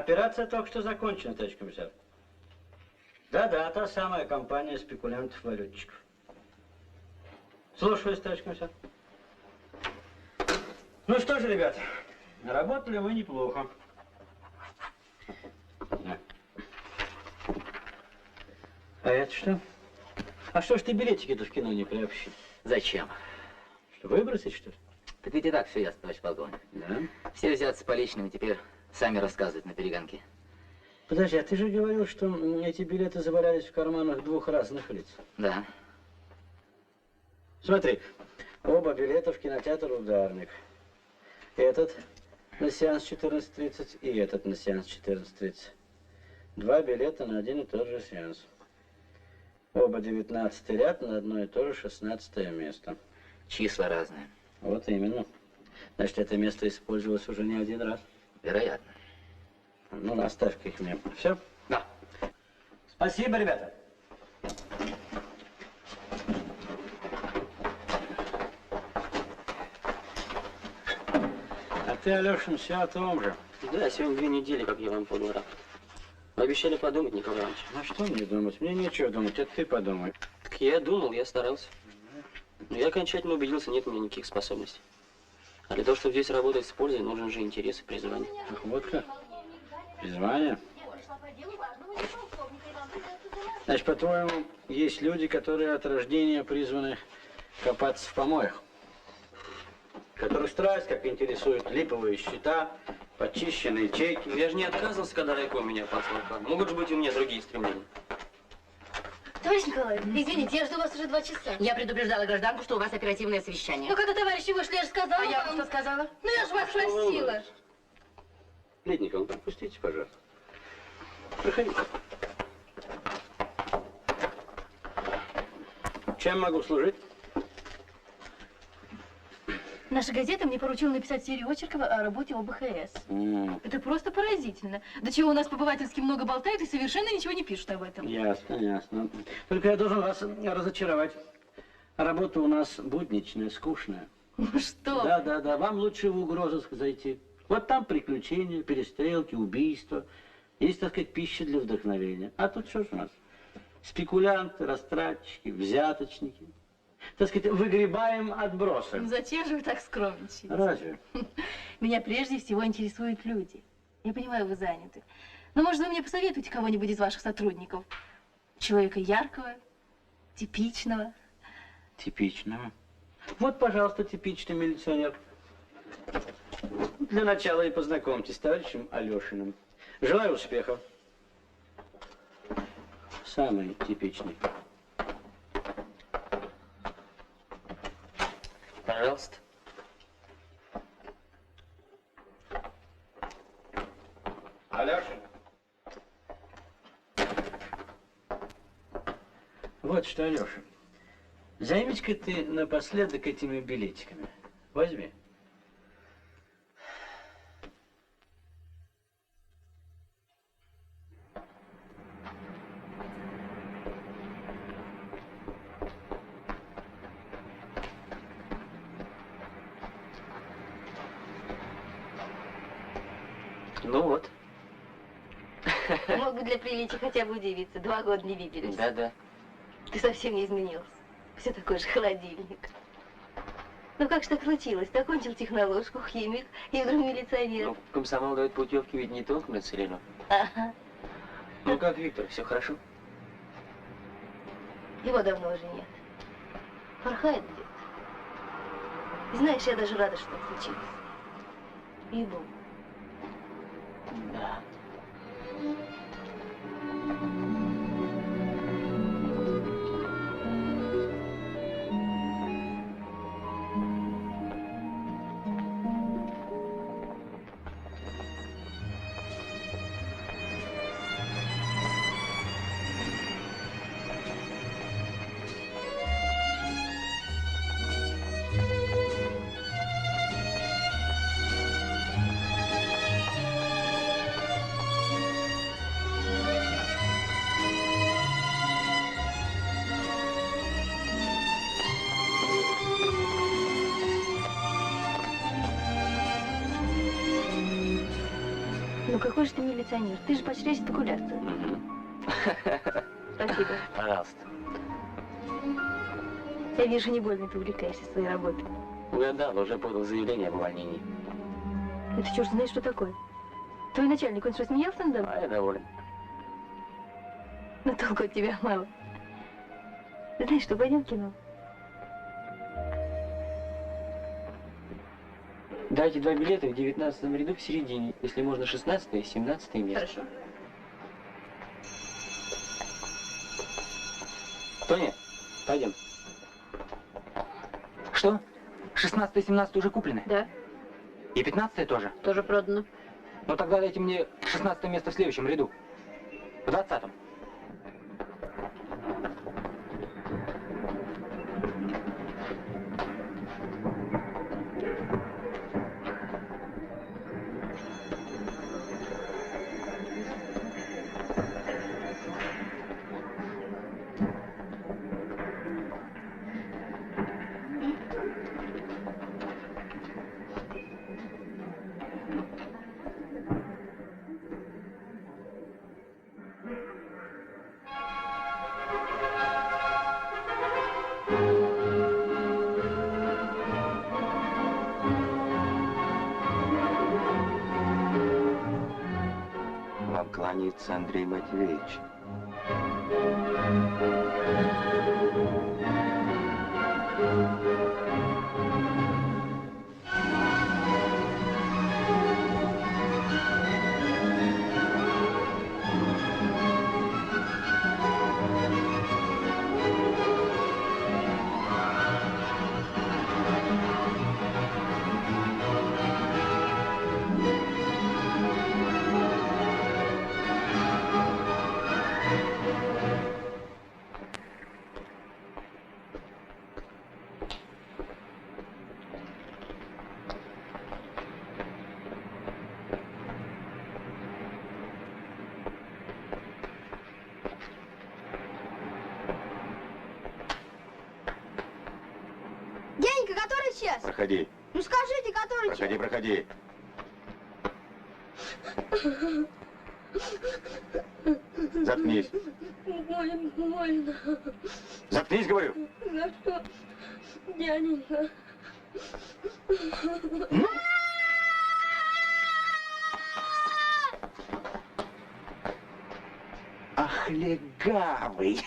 Операция только что закончена, товарищ комиссар. Да-да, та самая компания спекулянтов-валютчиков. Слушаюсь, товарищ комиссар. Ну что же, ребята, работали мы неплохо. А это что? А что ж ты билетики-то в кино не приобщил? Зачем? Что, выбросить, что ли? Так ведь и так все ясно, товарищ полковник. Да. Все взяться с поличным, теперь сами рассказывают на перегонке. Подожди, а ты же говорил, что эти билеты завалялись в карманах двух разных лиц. Да. Смотри, оба билета в кинотеатр «Ударник». Этот на сеанс 14:30 и этот на сеанс 14:30. Два билета на один и тот же сеанс. Оба 19-й ряд на одно и то же 16-е место. Числа разные. Вот именно. Значит, это место использовалось уже не один раз. Вероятно. Ну, оставь-ка их мне. Все? Да. Спасибо, ребята. А ты, Алешин, все о том же. Да, сегодня 2 недели, как я вам по дворам. Вы обещали подумать, Николай Иванович. А что мне думать? Мне нечего думать, это ты подумай. Так я думал, я старался. Но я окончательно убедился, нет у меня никаких способностей. А для того, чтобы здесь работать с пользой, нужен же интерес и призвание. Ах, вот как? Призвание? Значит, по-твоему, есть люди, которые от рождения призваны копаться в помоях? Которых страсть, как интересуют липовые счета, почищенные чеки. Я же не отказывался, когда райком меня послал. Могут же быть у меня другие стремления. Товарищ Николаевич, извините, я жду вас уже 2 часа. Я предупреждала гражданку, что у вас оперативное совещание. Ну, когда товарищи вышли, я же сказала А я вам. что сказала? Ну, я же вас просила. Лидия Николаевна, пропустите, пожалуйста. Проходите. Чем могу служить? Наша газета мне поручила написать серию очерков о работе ОБХС. Это просто поразительно. До чего у нас побывательски много болтают и совершенно ничего не пишут об этом. Ясно, ясно. Только я должен вас разочаровать. Работа у нас будничная, скучная. Ну что? Да. Вам лучше в угрозыск зайти. Вот там приключения, перестрелки, убийства. Есть, так сказать, пища для вдохновения. А тут что же у нас? Спекулянты, растратчики, взяточники. Так сказать, выгребаем отбросы. Ну, зачем же вы так скромничаете? Разве? Меня прежде всего интересуют люди. Я понимаю, вы заняты. Но, может, вы мне посоветуете кого-нибудь из ваших сотрудников? Человека яркого, типичного. Типичного? Вот, пожалуйста, типичный милиционер. Для начала и познакомьтесь с товарищем Алешиным. Желаю успехов. Самый типичный. Пожалуйста. Алешин. Вот что, Алеша. Займись-ка ты напоследок этими билетиками. Возьми. Ну вот. Мог бы для приличия хотя бы удивиться. 2 года не виделись. Да. Ты совсем не изменился. Все такой же холодильник. Ну как же так случилось? Ты окончил техноложку, химик и вдруг милиционер. Ну, комсомол дает путевки ведь не только нацелено. Ага. Ну как, Виктор, все хорошо? Его давно уже нет. Порхает где-то. И знаешь, я даже рада, что так случилось. Ей-богу. Да. какой же ты милиционер? Ты же поощряешь спекуляцию. Спасибо. Пожалуйста. Я вижу, не больно ты увлекаешься своей работой. Угадал, уже подал заявление об увольнении. Это черт знает, что такое. Твой начальник, он что, смеялся надо мной? А я доволен. Но толку от тебя мало. Ты знаешь что, пойдем в кино? Дайте 2 билета в 19 ряду в середине, если можно 16 и 17 место. Хорошо. Тоня, пойдем. Что? 16 и 17 уже куплены? Да, И 15 тоже? тоже продано. Ну тогда дайте мне 16 место в следующем ряду. В 20-м. Вам кланяется Андрей Матвеевич. Дяденька, который час? Проходи. Ну скажите, который час? Проходи, проходи. Заткнись. Больно. Заткнись, говорю. За что, дяденька? Ах, легавый.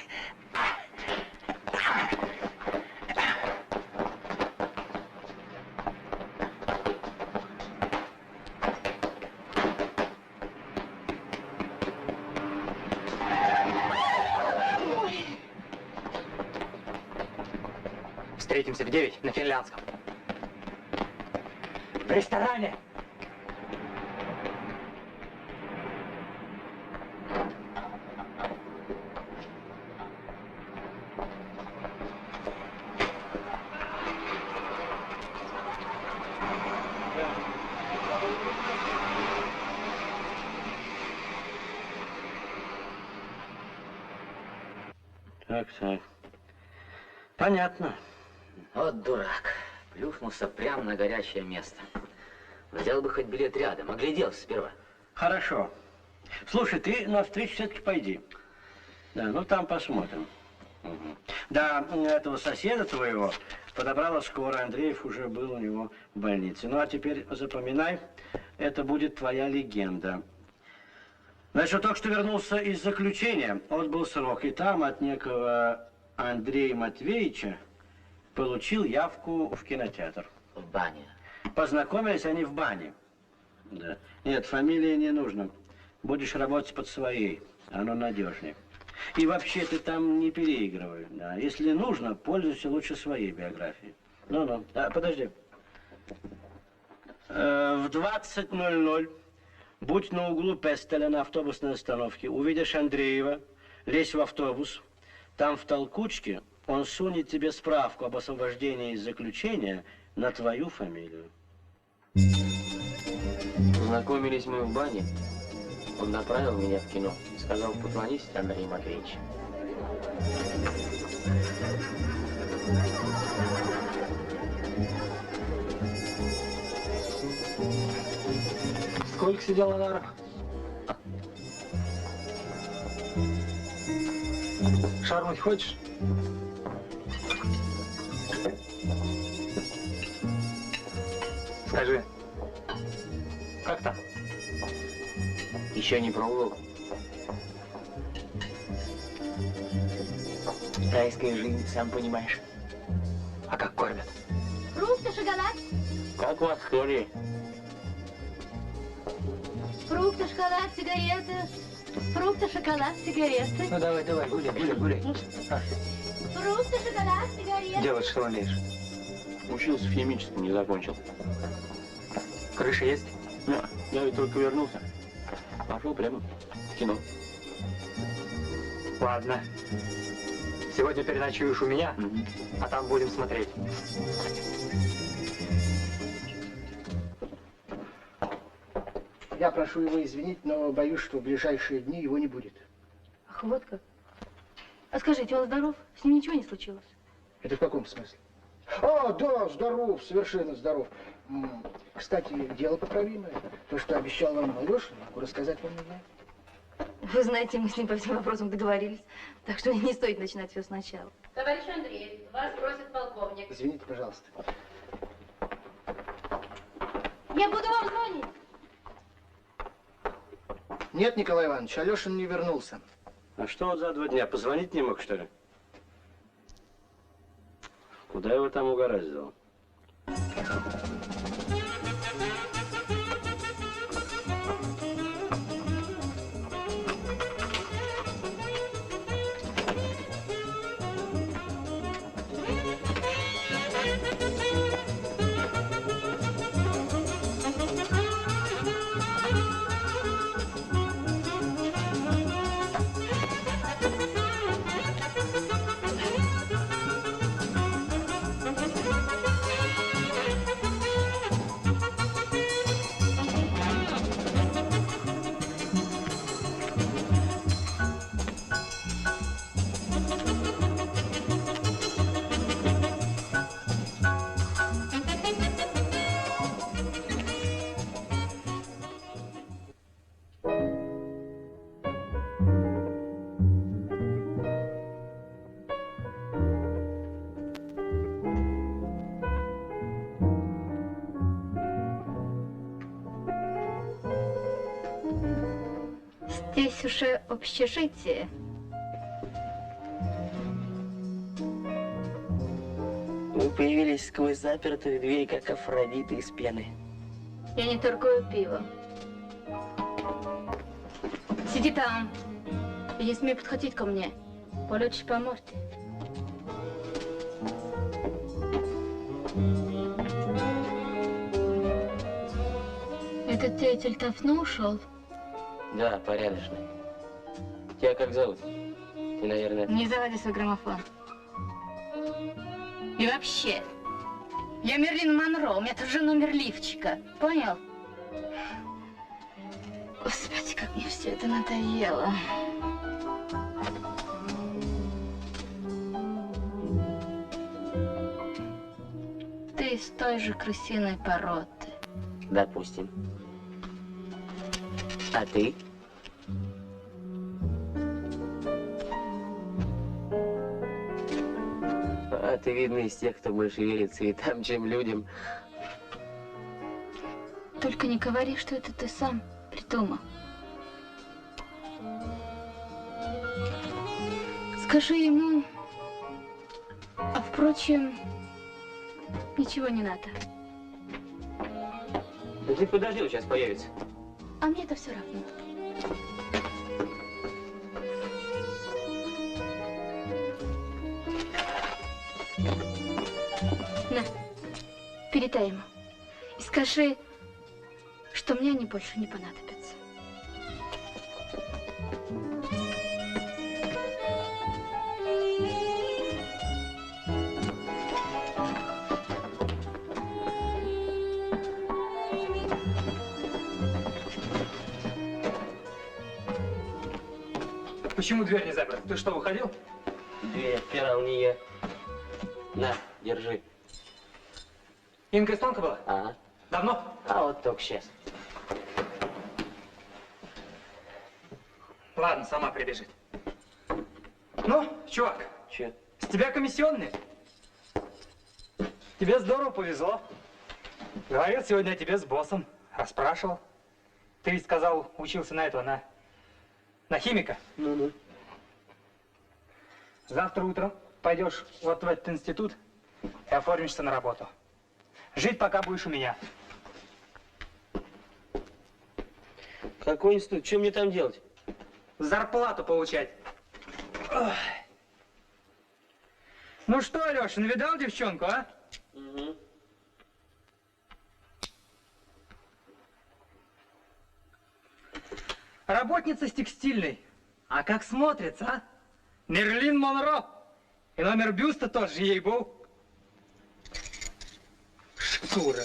Встретимся в 9 на Финляндском. В ресторане. Так, так. Понятно. Вот дурак. Плюхнулся прямо на горячее место. Взял бы хоть билет рядом, огляделся сперва. Хорошо. Слушай, ты на встречу все-таки пойди. Да, ну там посмотрим. Мгм. Да, этого соседа твоего подобрала скорая. Андреев уже был у него в больнице. Ну, а теперь запоминай, это будет твоя легенда. Значит, только что вернулся из заключения, отбыл срок, и там от некого Андрея Матвеевича получил явку в кинотеатр. В бане. Познакомились они в бане. Да. Нет, фамилии не нужно. Будешь работать под своей, оно надежнее. И вообще ты там не переигрывай. Да. Если нужно, пользуйся лучше своей биографией. Ну-ну. А, подожди. В 20:00 будь на углу Пестеля на автобусной остановке. Увидишь Андреева, лезь в автобус. Там в толкучке он сунет тебе справку об освобождении из заключения на твою фамилию. Познакомились мы в бане. Он направил меня в кино. Сказал, поклонись, Андрей Матвеевич. Сколько сидел на нарах? Шарнуть хочешь? Скажи, как там? Еще не пробовал. Райская жизнь, сам понимаешь. А как кормят? Фрукты, шоколад. Как в Астории. Фрукты, шоколад, сигареты. Фрукты, шоколад, сигареты. Ну давай, давай, гуляй, гуляй, гуляй. Фрукты, шоколад, сигареты. Делать что умеешь? Учился в химическом, не закончил. Крыша есть? Я ведь только вернулся. Пошел прямо в кино. Ладно. Сегодня переночуешь у меня, а там будем смотреть. Я прошу его извинить, но боюсь, что в ближайшие дни его не будет. Ах, вот как. А скажите, он здоров? С ним ничего не случилось? Это в каком смысле? А, да, здоров, совершенно здоров. Кстати, дело поправимое. То, что обещал вам Алеша, могу рассказать вам не я. Вы знаете, мы с ним по всем вопросам договорились, так что не стоит начинать все сначала. Товарищ Андрей, вас просит полковник. Извините, пожалуйста. Я буду вам звонить. Нет, Николай Иванович, Алешин не вернулся. А что вот за 2 дня? Позвонить не мог, что ли? Куда его там угораздило? Здесь уже общежитие. Вы появились сквозь запертые двери, как Афродита из пены. Я не торгую пиво. Сиди там. И не смей подходить ко мне. Получишь по морде. Этот деятель давно ушел? Да, порядочный. Тебя как зовут? Ты, наверное... Не заводи свой граммофон. И вообще, я Мерлин Монро, у меня тоже номер лифчика. Понял? Господи, как мне все это надоело. Ты из той же крысиной породы. Допустим. А ты? А ты, видно, из тех, кто больше верит цветам, чем людям. Только не говори, что это ты сам придумал. Скажи ему... А впрочем, ничего не надо. Да ты подожди, он сейчас появится. А мне это все равно. На, передай ему. И скажи, что мне они больше не понадобятся. Почему дверь не заперта? Ты что, выходил? Дверь отпирал не я. На, держи. Инка из танка была? Ага. Давно? А вот только сейчас. Ладно, сама прибежит. Ну, чувак, Че? с тебя комиссионный. Тебе здорово повезло. Говорил сегодня о тебе с боссом. Расспрашивал. Ты ведь сказал, учился на этого, на химика. Ну-ну. Завтра утром пойдешь вот в этот институт и оформишься на работу. Жить пока будешь у меня. Какой институт? Что мне там делать? Зарплату получать. Ох. Ну что, Алеша, навидал девчонку, а? Угу. Работница с текстильной. А как смотрится, а? Мерлин Монро. И номер бюста тоже, ей-богу. Шкура.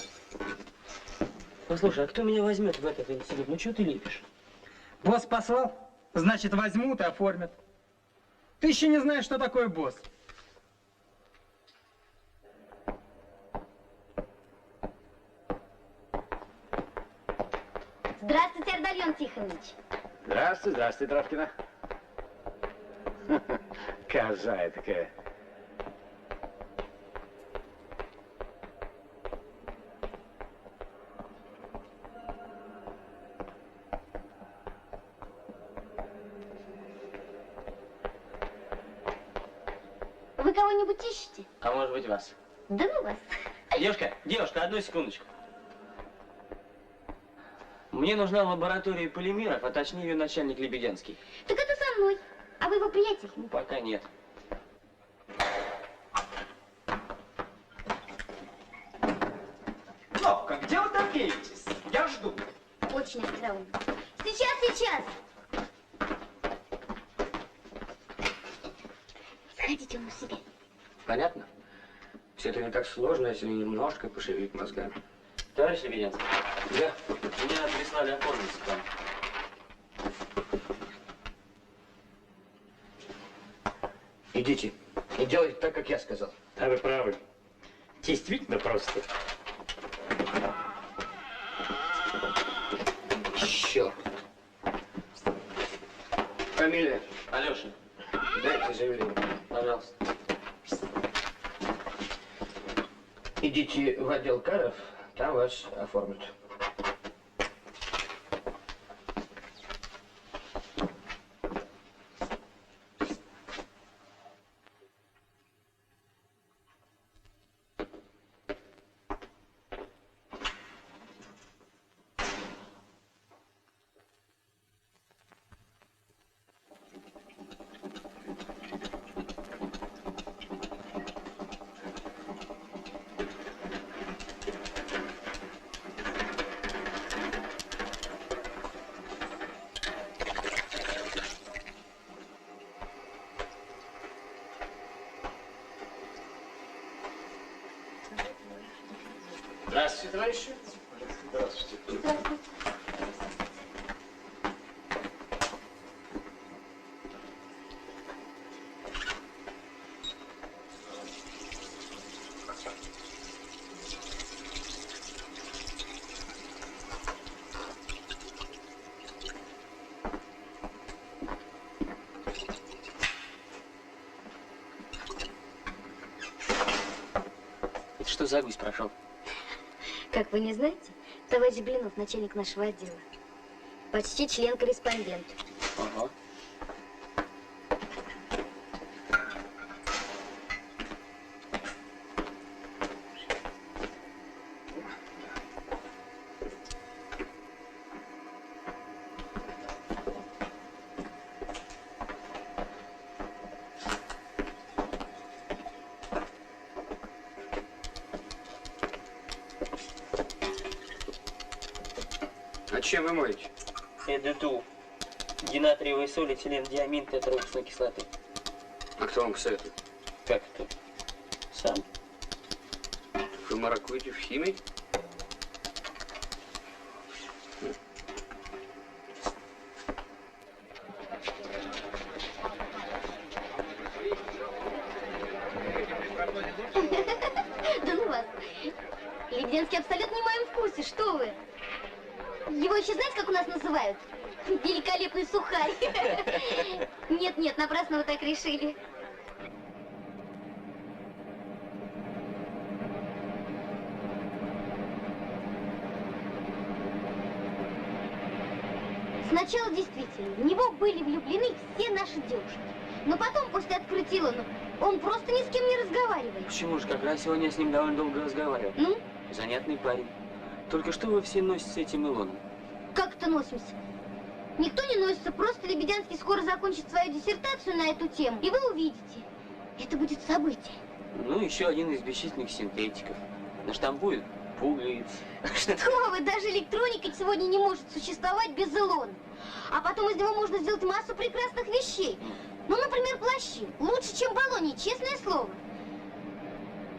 Послушай, а кто меня возьмет в этот институт? Ну что ты лепишь? Босс послал, значит, возьмут и оформят. Ты еще не знаешь, что такое босс. Здравствуйте, Ардальон Тихонович. Здравствуй, здравствуй, Травкина. Коза такая. Вы кого-нибудь ищете? А может быть вас? Да ну вас. Девушка, одну секундочку. Мне нужна лаборатория полимеров, а точнее ее начальник Лебедянский. Так это со мной. А вы его приятель? Ну, пока нет. Кнопка, где вы добеетесь? Я жду. Очень остроумно. Сейчас. Сходите он у себя. Понятно? Все это не так сложно, если немножко пошевелить мозгами. Товарищ Лебедянский? Да. Меня прислали оформиться к вам. Идите и делайте так, как я сказал. А вы правы. Действительно просто. Черт. Фамилия? Алеша, Дайте заявление. пожалуйста. Идите в отдел кадров, там вас оформят. Здравствуйте, товарищи. Здравствуйте. Это что за гусь прошел? Как вы не знаете, товарищ Блинов, начальник нашего отдела. Почти член-корреспондент. Ага. А чем вы моете? ЭДТУ. Динатриевая соль, этилен, диамин, тетраоксидной кислоты. А кто вам посоветует? Как это? Сам. Вы маракуете в химии? Да ну вас. Лебедянский абсолютно не в моем вкусе, что вы? Его еще знаете, как у нас называют? Великолепный сухарь. Нет, напрасно вы так решили. Сначала действительно, в него были влюблены все наши девушки. Но потом, после открытия Илона, он просто ни с кем не разговаривает. Почему же? Как раз сегодня я с ним довольно долго разговаривал. Ну? Занятный парень. Только что вы все носите с этим Илоном? Как это носимся? Никто не носится, просто Лебедянский скоро закончит свою диссертацию на эту тему, и вы увидите. Это будет событие. Ну, еще один из бесчисленных синтетиков. Наштампуют пуговиц. Что вы, даже электроника сегодня не может существовать без Илона. А потом из него можно сделать массу прекрасных вещей. Ну, например, плащи. Лучше, чем баллони, честное слово.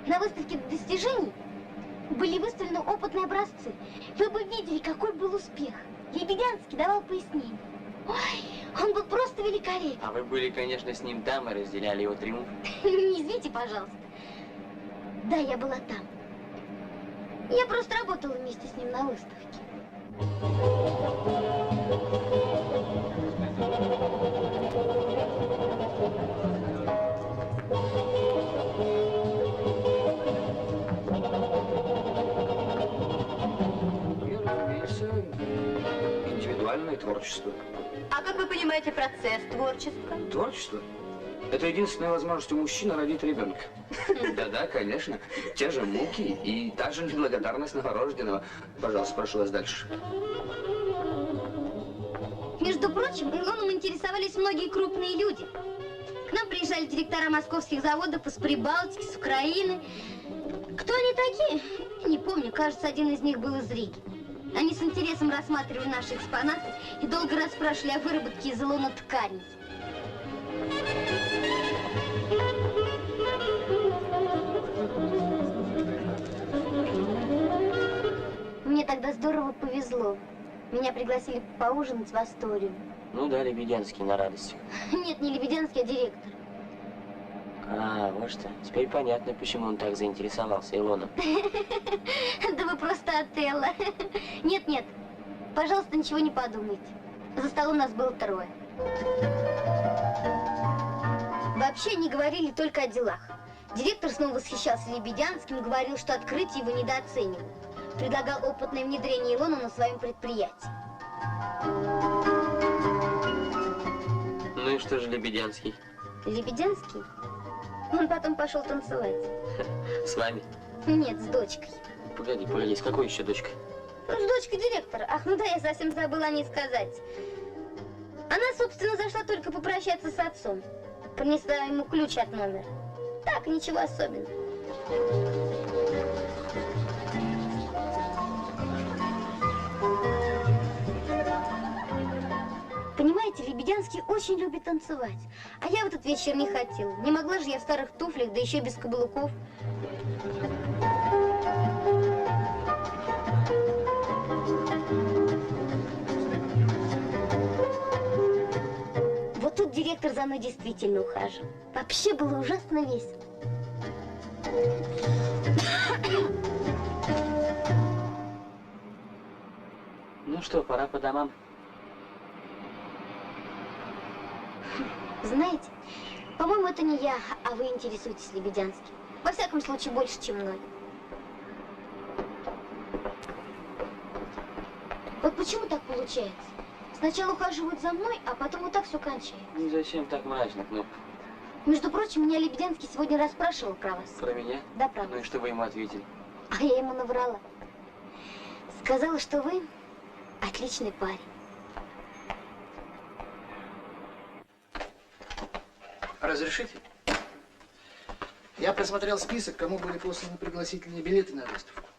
На выставке достижений были выставлены опытные образцы. Вы бы видели, какой был успех. Лебедянский давал пояснение. Ой, он был просто великолепен. А вы были, конечно, с ним там и разделяли его триумф. Не извините, пожалуйста. Да, я была там. Я просто работала вместе с ним на выставке. И, разумеется, индивидуальное творчество. А как вы понимаете процесс творчества? Творчество? Это единственная возможность у мужчины родить ребенка. Да-да, конечно. Те же муки и та же неблагодарность новорожденного. Пожалуйста, прошу вас дальше. Между прочим, Илоном интересовались многие крупные люди. К нам приезжали директора московских заводов из Прибалтики, с Украины. Кто они такие? Не помню, кажется, один из них был из Риги. Они с интересом рассматривали наши экспонаты и долго расспрашивали о выработке из Илона тканей. Мне тогда здорово повезло. Меня пригласили поужинать в Асторию. Ну да, Лебедянский на радостях. Нет, не Лебедянский, а директор. А, вот что. Теперь понятно, почему он так заинтересовался Илоном. Да вы просто Отелло. Нет, пожалуйста, ничего не подумайте. За столом нас было трое. Вообще не говорили только о делах. Директор снова восхищался Лебедянским, говорил, что открытие его недооценивают. Предлагал опытное внедрение Илона на своем предприятии. Ну и что же Лебедянский? Лебедянский? Он потом пошел танцевать. С вами? Нет, с дочкой. Погоди, с какой еще дочкой? Ну, с дочкой директора. Ах, ну да, я совсем забыла о ней сказать. Она, собственно, зашла только попрощаться с отцом. Принесла ему ключ от номера. Так, ничего особенного. Понимаете, Лебедянский очень любит танцевать. А я в этот вечер не хотела. Не могла же я в старых туфлях, да еще без каблуков. Вот тут директор за мной действительно ухаживал. Вообще было ужасно весело. Ну что, пора по домам. Знаете, по-моему, это не я, а вы интересуетесь Лебедянским. Во всяком случае, больше, чем мной. Вот почему так получается? Сначала ухаживают за мной, а потом вот так все кончается. Ну зачем так мрачно, Кнопка? Между прочим, меня Лебедянский сегодня расспрашивал про вас. Про меня? Да, про Ну и вас. что вы ему ответили? А я ему наврала. Сказала, что вы отличный парень. Разрешите? Я просмотрел список, кому были посланы пригласительные билеты на выставку.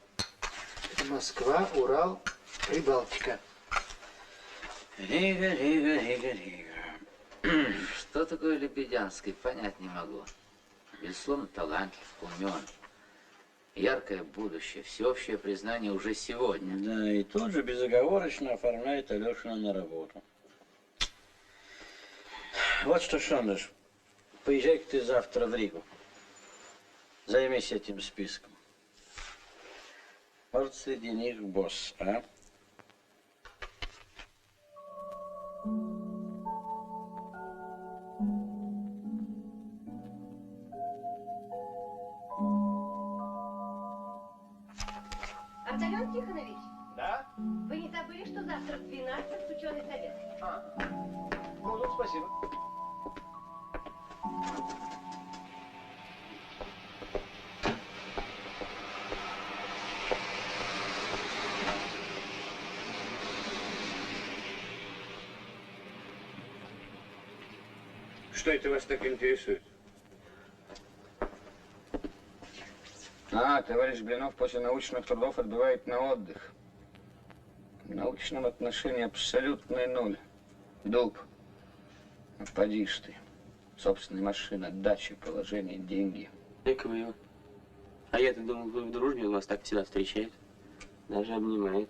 Это Москва, Урал, Прибалтика. Рига. Что такое Лебедянский, понять не могу. Безусловно, талантлив, умен. Яркое будущее, всеобщее признание уже сегодня. Да, и тут же безоговорочно оформляет Алешина на работу. Вот что, Шондыш, поезжай-ка ты завтра в Ригу. Займись этим списком. Может, среди них босс, а? Артемон Тихонович, Да? вы не забыли, что завтра в 12 ученый совет? Ну, спасибо. Что это вас так интересует? А, товарищ Блинов после научных трудов отбывает на отдых. В научном отношении абсолютный ноль. Дуб. Ну, поди ж ты. Собственная машина, дача, положение, деньги. Эк вы его. А я-то думал, вы в дружбе, он вас так всегда встречает. Даже обнимает.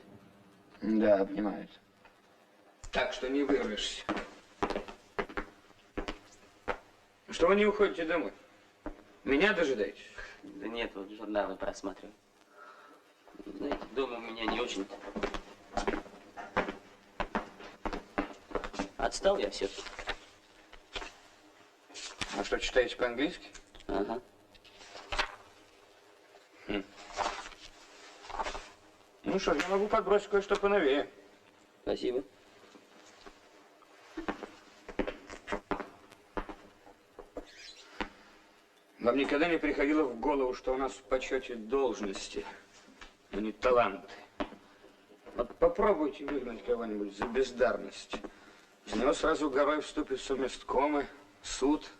Да, обнимают. Так что не вырвешься. Что вы не уходите домой? Меня дожидаетесь? Да нет, вот журналы просматриваю. Знаете, дома у меня не очень. Отстал я все-таки. А что, читаете по-английски? Ага. Ну что, я могу подбросить кое-что поновее. Спасибо. Вам никогда не приходило в голову, что у нас в почете должности, а не таланты? Вот попробуйте выгнать кого-нибудь за бездарность. Из него сразу горой вступит совместкомы, суд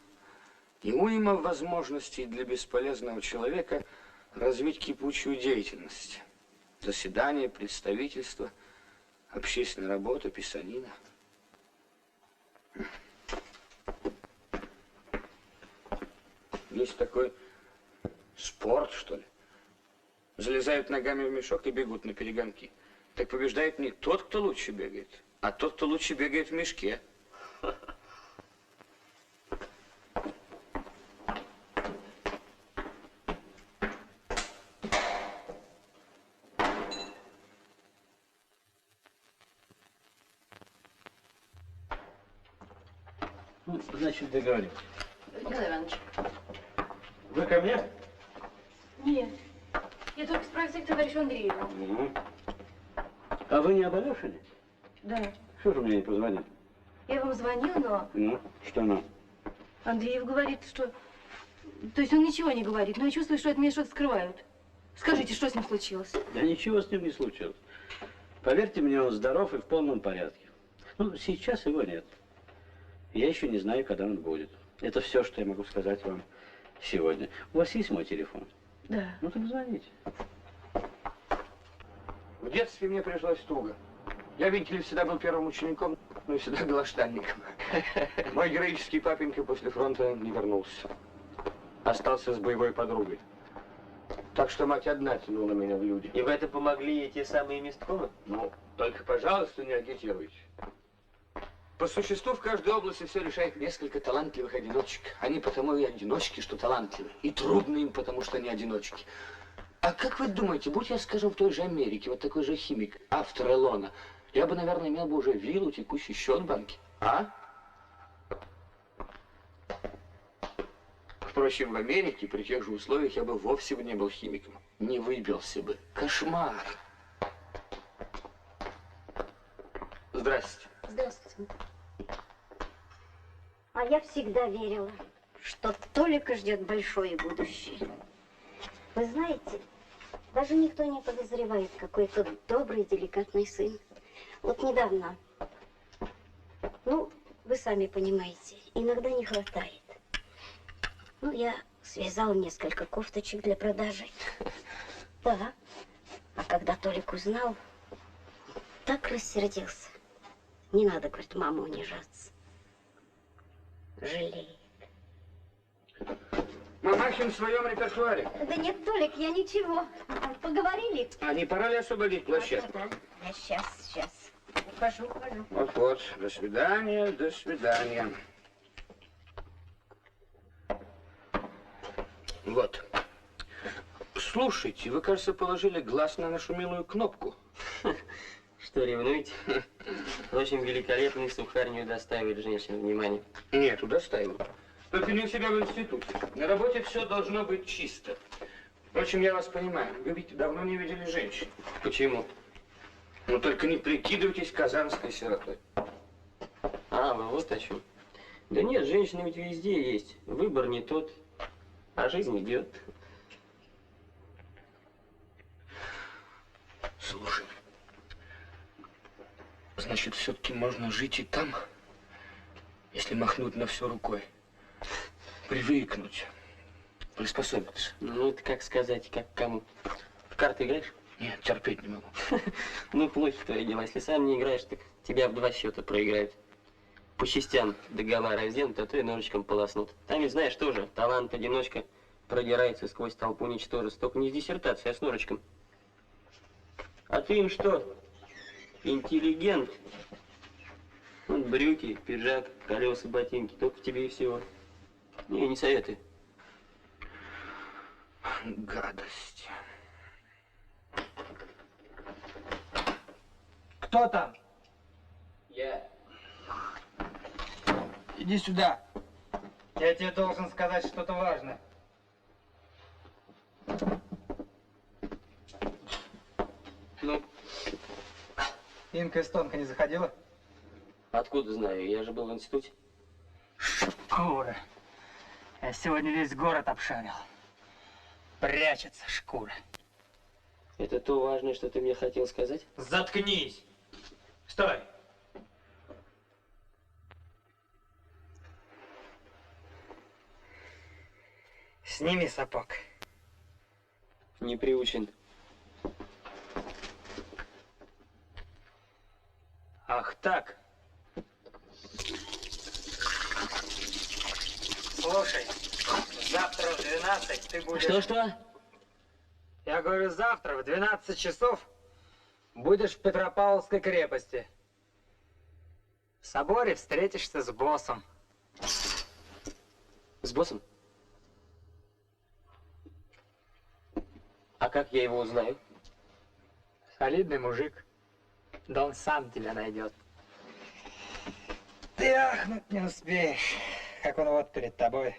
и уйма возможностей для бесполезного человека развить кипучую деятельность. Заседания, представительства, общественная работа, писанина. Есть такой спорт, что ли. Залезают ногами в мешок и бегут на перегонки. Так побеждает не тот, кто лучше бегает, а тот, кто лучше бегает в мешке. Ну, значит, договорились. Николай Иванович. Вы ко мне? Нет. Я только спросила товарищу Андрееву. Угу. А вы не об Алешине? Да. Что же мне не позвонили? Я вам звонила, но Ну, что ну? Андреев говорит, что... То есть он ничего не говорит, но я чувствую, что от меня что-то скрывают. Скажите, что с ним случилось? Да ничего с ним не случилось. Поверьте мне, он здоров и в полном порядке. Ну, сейчас его нет. Я еще не знаю, когда он будет. Это все, что я могу сказать вам сегодня. У вас есть мой телефон? Да. Ну, так звоните. В детстве мне пришлось туго. Я, видите ли, всегда был первым учеником, но и всегда голоштанником. Мой героический папенька после фронта не вернулся. Остался с боевой подругой. Так что мать одна тянула меня в люди. И в это помогли те самые месткомы? Ну, только, пожалуйста, не агитируйте. По существу в каждой области все решает несколько талантливых одиночек. Они потому и одиночки, что талантливы. И трудно им, потому что они одиночки. А как вы думаете, будь я, скажем, в той же Америке, вот такой же химик, автор Элона, я бы, наверное, имел бы уже виллу, текущий счет в банке. А? Впрочем, в Америке при тех же условиях я бы вовсе бы не был химиком. Не выбился бы. Кошмар. Здрасте. Здравствуйте. А я всегда верила, что Толика ждет большое будущее. Вы знаете, даже никто не подозревает, какой тот добрый, деликатный сын. Вот недавно, ну, вы сами понимаете, иногда не хватает. Ну, я связала несколько кофточек для продажи. Да. А когда Толик узнал, так рассердился. Не надо, говорит, мама унижаться. Жалеет. Мамахин в своем репертуаре. Да нет, Толик, я ничего. Поговорили? А не пора ли освободить площадку? Да. Я сейчас. Ухожу. Вот. До свидания, до свидания. Вот. Слушайте, вы, кажется, положили глаз на нашу милую кнопку. Что, ревнуете? Впрочем, великолепный сухарь не удостаивает женщин внимания. Нет, удостаиваю. Только не у себя в институте. На работе все должно быть чисто. Впрочем, я вас понимаю. Вы ведь давно не видели женщин. Почему? Ну, только не прикидывайтесь казанской сиротой. А, вы вот о чем. Да нет, женщины ведь везде есть. Выбор не тот, а жизнь идет. Слушай, значит, все-таки можно жить и там, если махнуть на все рукой. Привыкнуть, приспособиться. Ну, это как сказать, как кому. В карты играешь? Нет, терпеть не могу. Ну, плохи твои дела. Если сам не играешь, так тебя в 2 счета проиграют. По частям догола разденут, а то и ножичком полоснут. Там ведь знаешь тоже, талант-одиночка продирается сквозь толпу ничтожеств. Только не с диссертацией, а с ножичком. А ты им что? Интеллигент. Вот брюки, пиджак, колеса, ботинки. Только в тебе и всего. Не советую. Гадость. Кто там? Я. Иди сюда. Я тебе должен сказать что-то важное. Ну, Инка Эстонка не заходила? откуда знаю? Я же был в институте. Шкура. Я сегодня весь город обшарил. Прячется шкура. Это то важное, что ты мне хотел сказать? Заткнись! Стой! Сними сапог. Не приучен. Ах так. Слушай, завтра в 12 ты будешь... Что? Я говорю, завтра в 12 часов будешь в Петропавловской крепости. В соборе встретишься с боссом. С боссом? А как я его узнаю? Солидный мужик. Да он сам тебя найдет. Ты ахнуть не успеешь, как он вот перед тобой.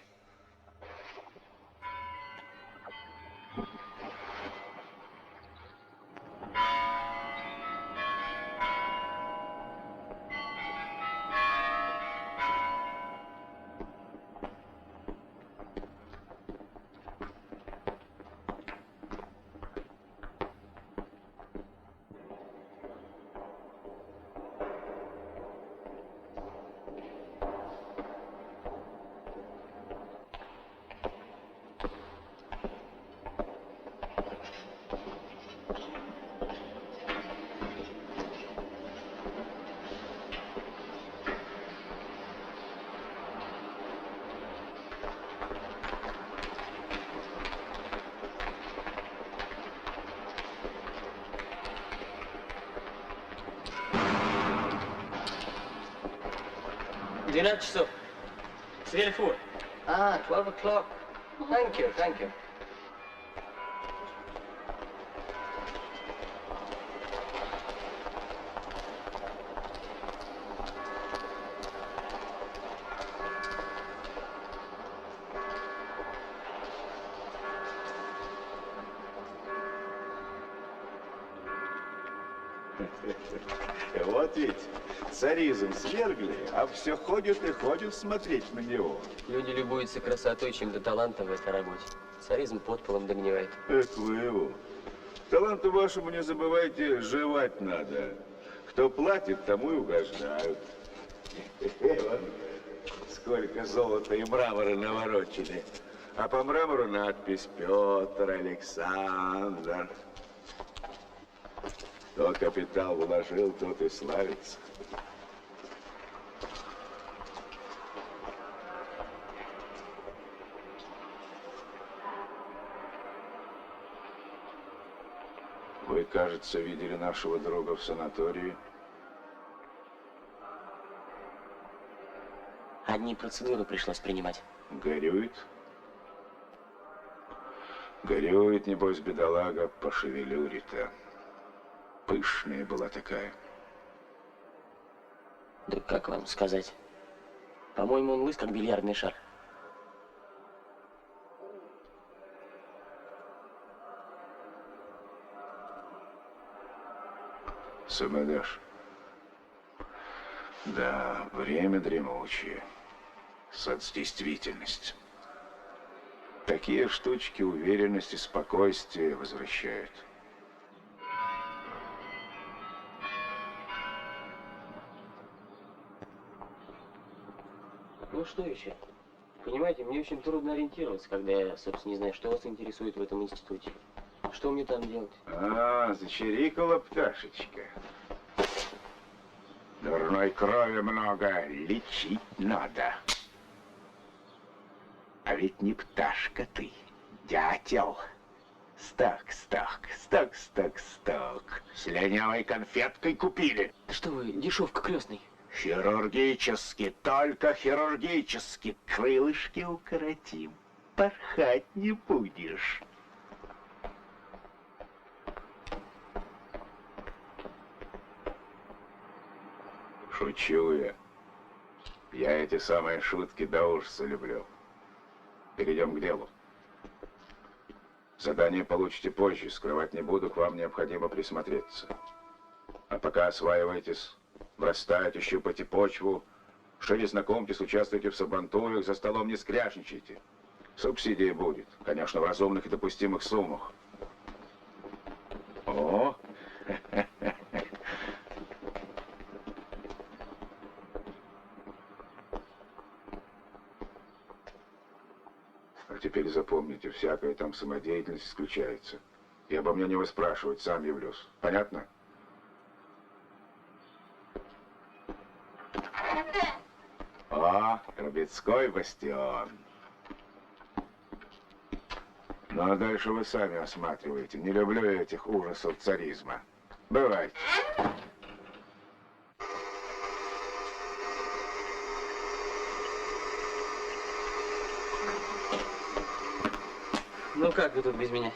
$12. Свельфур. Ah, 12 o'clock. Thank you, thank you. Вот ведь царизм свергли, а все ходят и ходят смотреть на него. Люди любуются красотой, чем-то талантом в этой работе. Царизм под полом догнивает. Эх вы его. Таланту вашему не забывайте, жевать надо. Кто платит, тому и угождают. Вот сколько золота и мрамора наворочили. А по мрамору надпись Петр, Александр. Кто капитал вложил, тот и славится. Вы, кажется, видели нашего друга в санатории. Одни процедуры пришлось принимать. Горюет? Горюет, небось, бедолага, по шевелюре-то. Пышная была такая. Да как вам сказать? По-моему, он лыс, как бильярдный шар. Самодаш. Да, время дремучее. Соцдействительность. Такие штучки уверенность и спокойствие возвращают. Ну что еще? Понимаете, мне очень трудно ориентироваться, когда я, собственно, не знаю, что вас интересует в этом институте. Что мне там делать? А, зачирикала пташечка. Дурной крови много, лечить надо. А ведь не пташка ты, дятел. Стак. Слюнявой конфеткой купили. Что вы, дешевка крестный? Хирургически, только хирургически. Крылышки укоротим. Порхать не будешь. Шучу я. Я эти самые шутки до ужаса люблю. Перейдем к делу. Задание получите позже, скрывать не буду, к вам необходимо присмотреться. А пока осваивайтесь, врастайте, щупайте почву, шире знакомьтесь, участвуйте в сабантуях, за столом не скряжничайте. Субсидия будет, конечно, в разумных и допустимых суммах. О! А теперь запомните, всякая там самодеятельность исключается. И обо мне не выспрашивать, сам явлюсь. Понятно? О, Трубецкой бастион. Ну, а дальше вы сами осматриваете. Не люблю я этих ужасов царизма. Бывайте. Ну как вы тут без меня?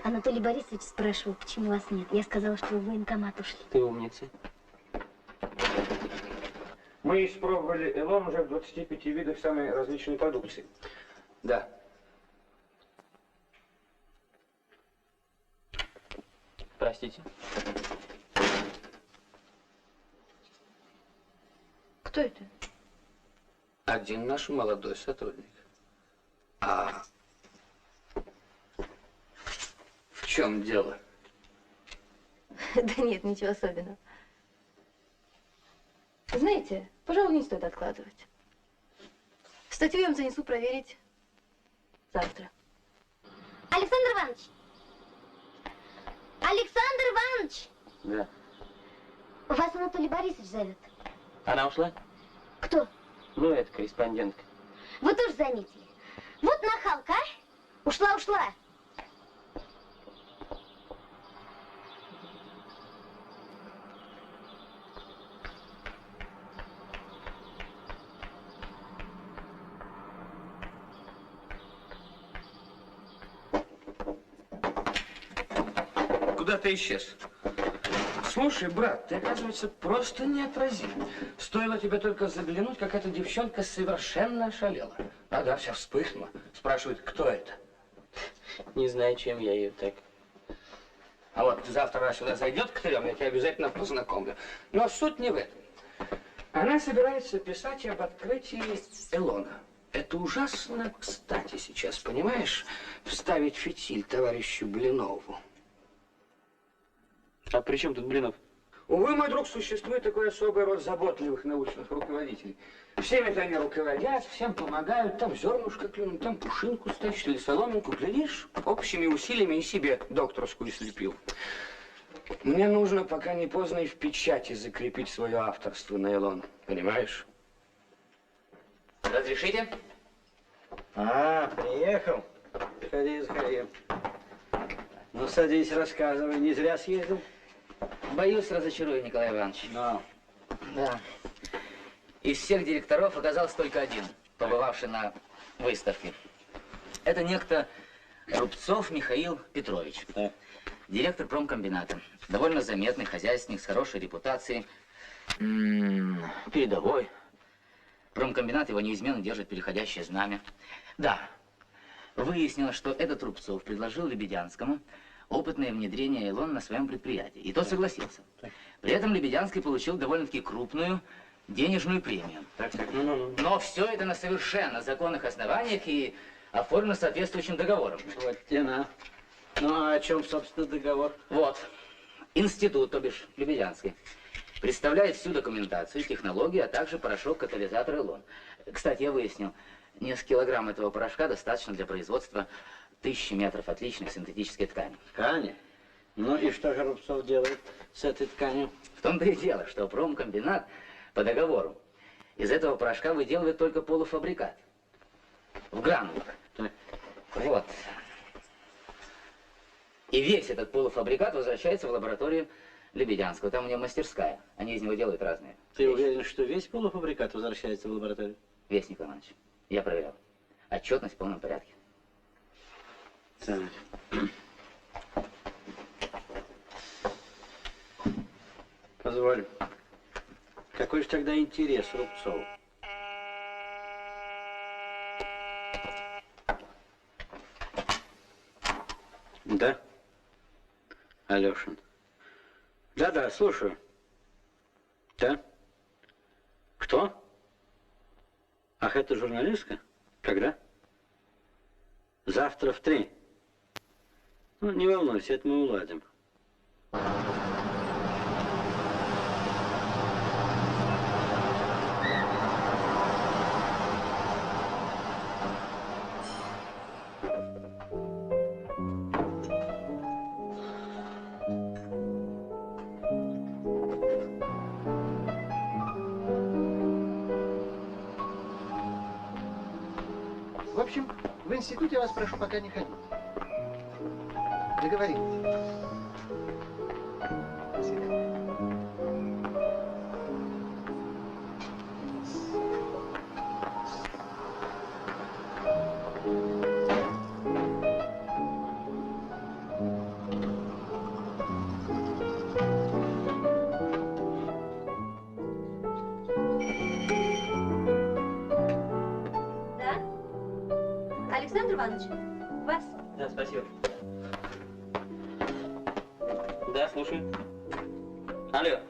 Анатолий Борисович спрашивал, почему вас нет. Я сказала, что вы в военкомат ушли. Ты умница. Мы испробовали Элон уже в 25 видах самой различной продукции. Да. Простите. Кто это? Один наш молодой сотрудник. А в чем дело? Да нет, ничего особенного. Знаете, пожалуй, не стоит откладывать. Статью я вам занесу проверить завтра. Александр Иванович! Александр Иванович! Да. Вас Анатолий Борисович зовет. Она ушла? Кто? Ну, это корреспондентка. Вы тоже заметили? Вот нахалка, а? Ушла. Куда ты исчез? Слушай, брат, ты, оказывается, просто неотразим. Стоило тебе только заглянуть, как эта девчонка совершенно ошалела. Ага, вся вспыхнула. Спрашивает, кто это? Не знаю, чем я ее так. А вот завтра она сюда зайдет к трем, я тебя обязательно познакомлю. Но суть не в этом. Она собирается писать об открытии Элона. Это ужасно кстати сейчас, понимаешь? Вставить фитиль товарищу Блинову. А при чем тут Блинов? Увы, мой друг, существует такой особый род заботливых научных руководителей. Всеми-то они руководят, всем помогают, там зернышко клюнут, там пушинку стащат или соломинку, глядишь, общими усилиями и себе докторскую слепил. Мне нужно, пока не поздно, и в печати закрепить свое авторство на Элон, понимаешь? Разрешите? А, приехал. Заходи. Ну, садись, рассказывай. Не зря съездил? Боюсь, разочарую, Николай Иванович. Но. Да. Из всех директоров оказался только один, побывавший на выставке. Это некто Рубцов Михаил Петрович. Да. Директор промкомбината. Довольно заметный хозяйственник с хорошей репутацией. Передовой. Промкомбинат его неизменно держит переходящее знамя. Да, выяснилось, что этот Рубцов предложил Лебедянскому опытное внедрение Элон на своем предприятии. И тот согласился. При этом Лебедянский получил довольно-таки крупную денежную премию. Но все это на совершенно законных основаниях и оформлено соответствующим договором. Вот тена. Ну, а о чем, собственно, договор? Вот. Институт, то бишь Лебедянский, представляет всю документацию, технологию, а также порошок-катализатор Элон. Кстати, я выяснил, несколько килограмм этого порошка достаточно для производства 1000 метров отличной синтетической ткани. Ткани? Ну и что же Рубцов делает с этой тканью? В том-то и дело, что промкомбинат по договору из этого порошка выделывает только полуфабрикат. В гранулах. Вот. И весь этот полуфабрикат возвращается в лабораторию Лебедянского. Там у него мастерская. Они из него делают разные. Ты уверен, что весь полуфабрикат возвращается в лабораторию? Весь, Николай Иванович. Я проверял. Отчетность в полном порядке. Так. Позволь. Какой же тогда интерес Рубцову? Да? Алешин. Да-да, слушаю. Да? Кто? Ах, это журналистка? Когда? Завтра в 3. Ну, не волнуйся, это мы уладим. В общем, в институт я вас прошу пока не ходить. Договорились. До свидания. Да? Александр Иванович, вас? Да, спасибо. Да, слушаю. Алло.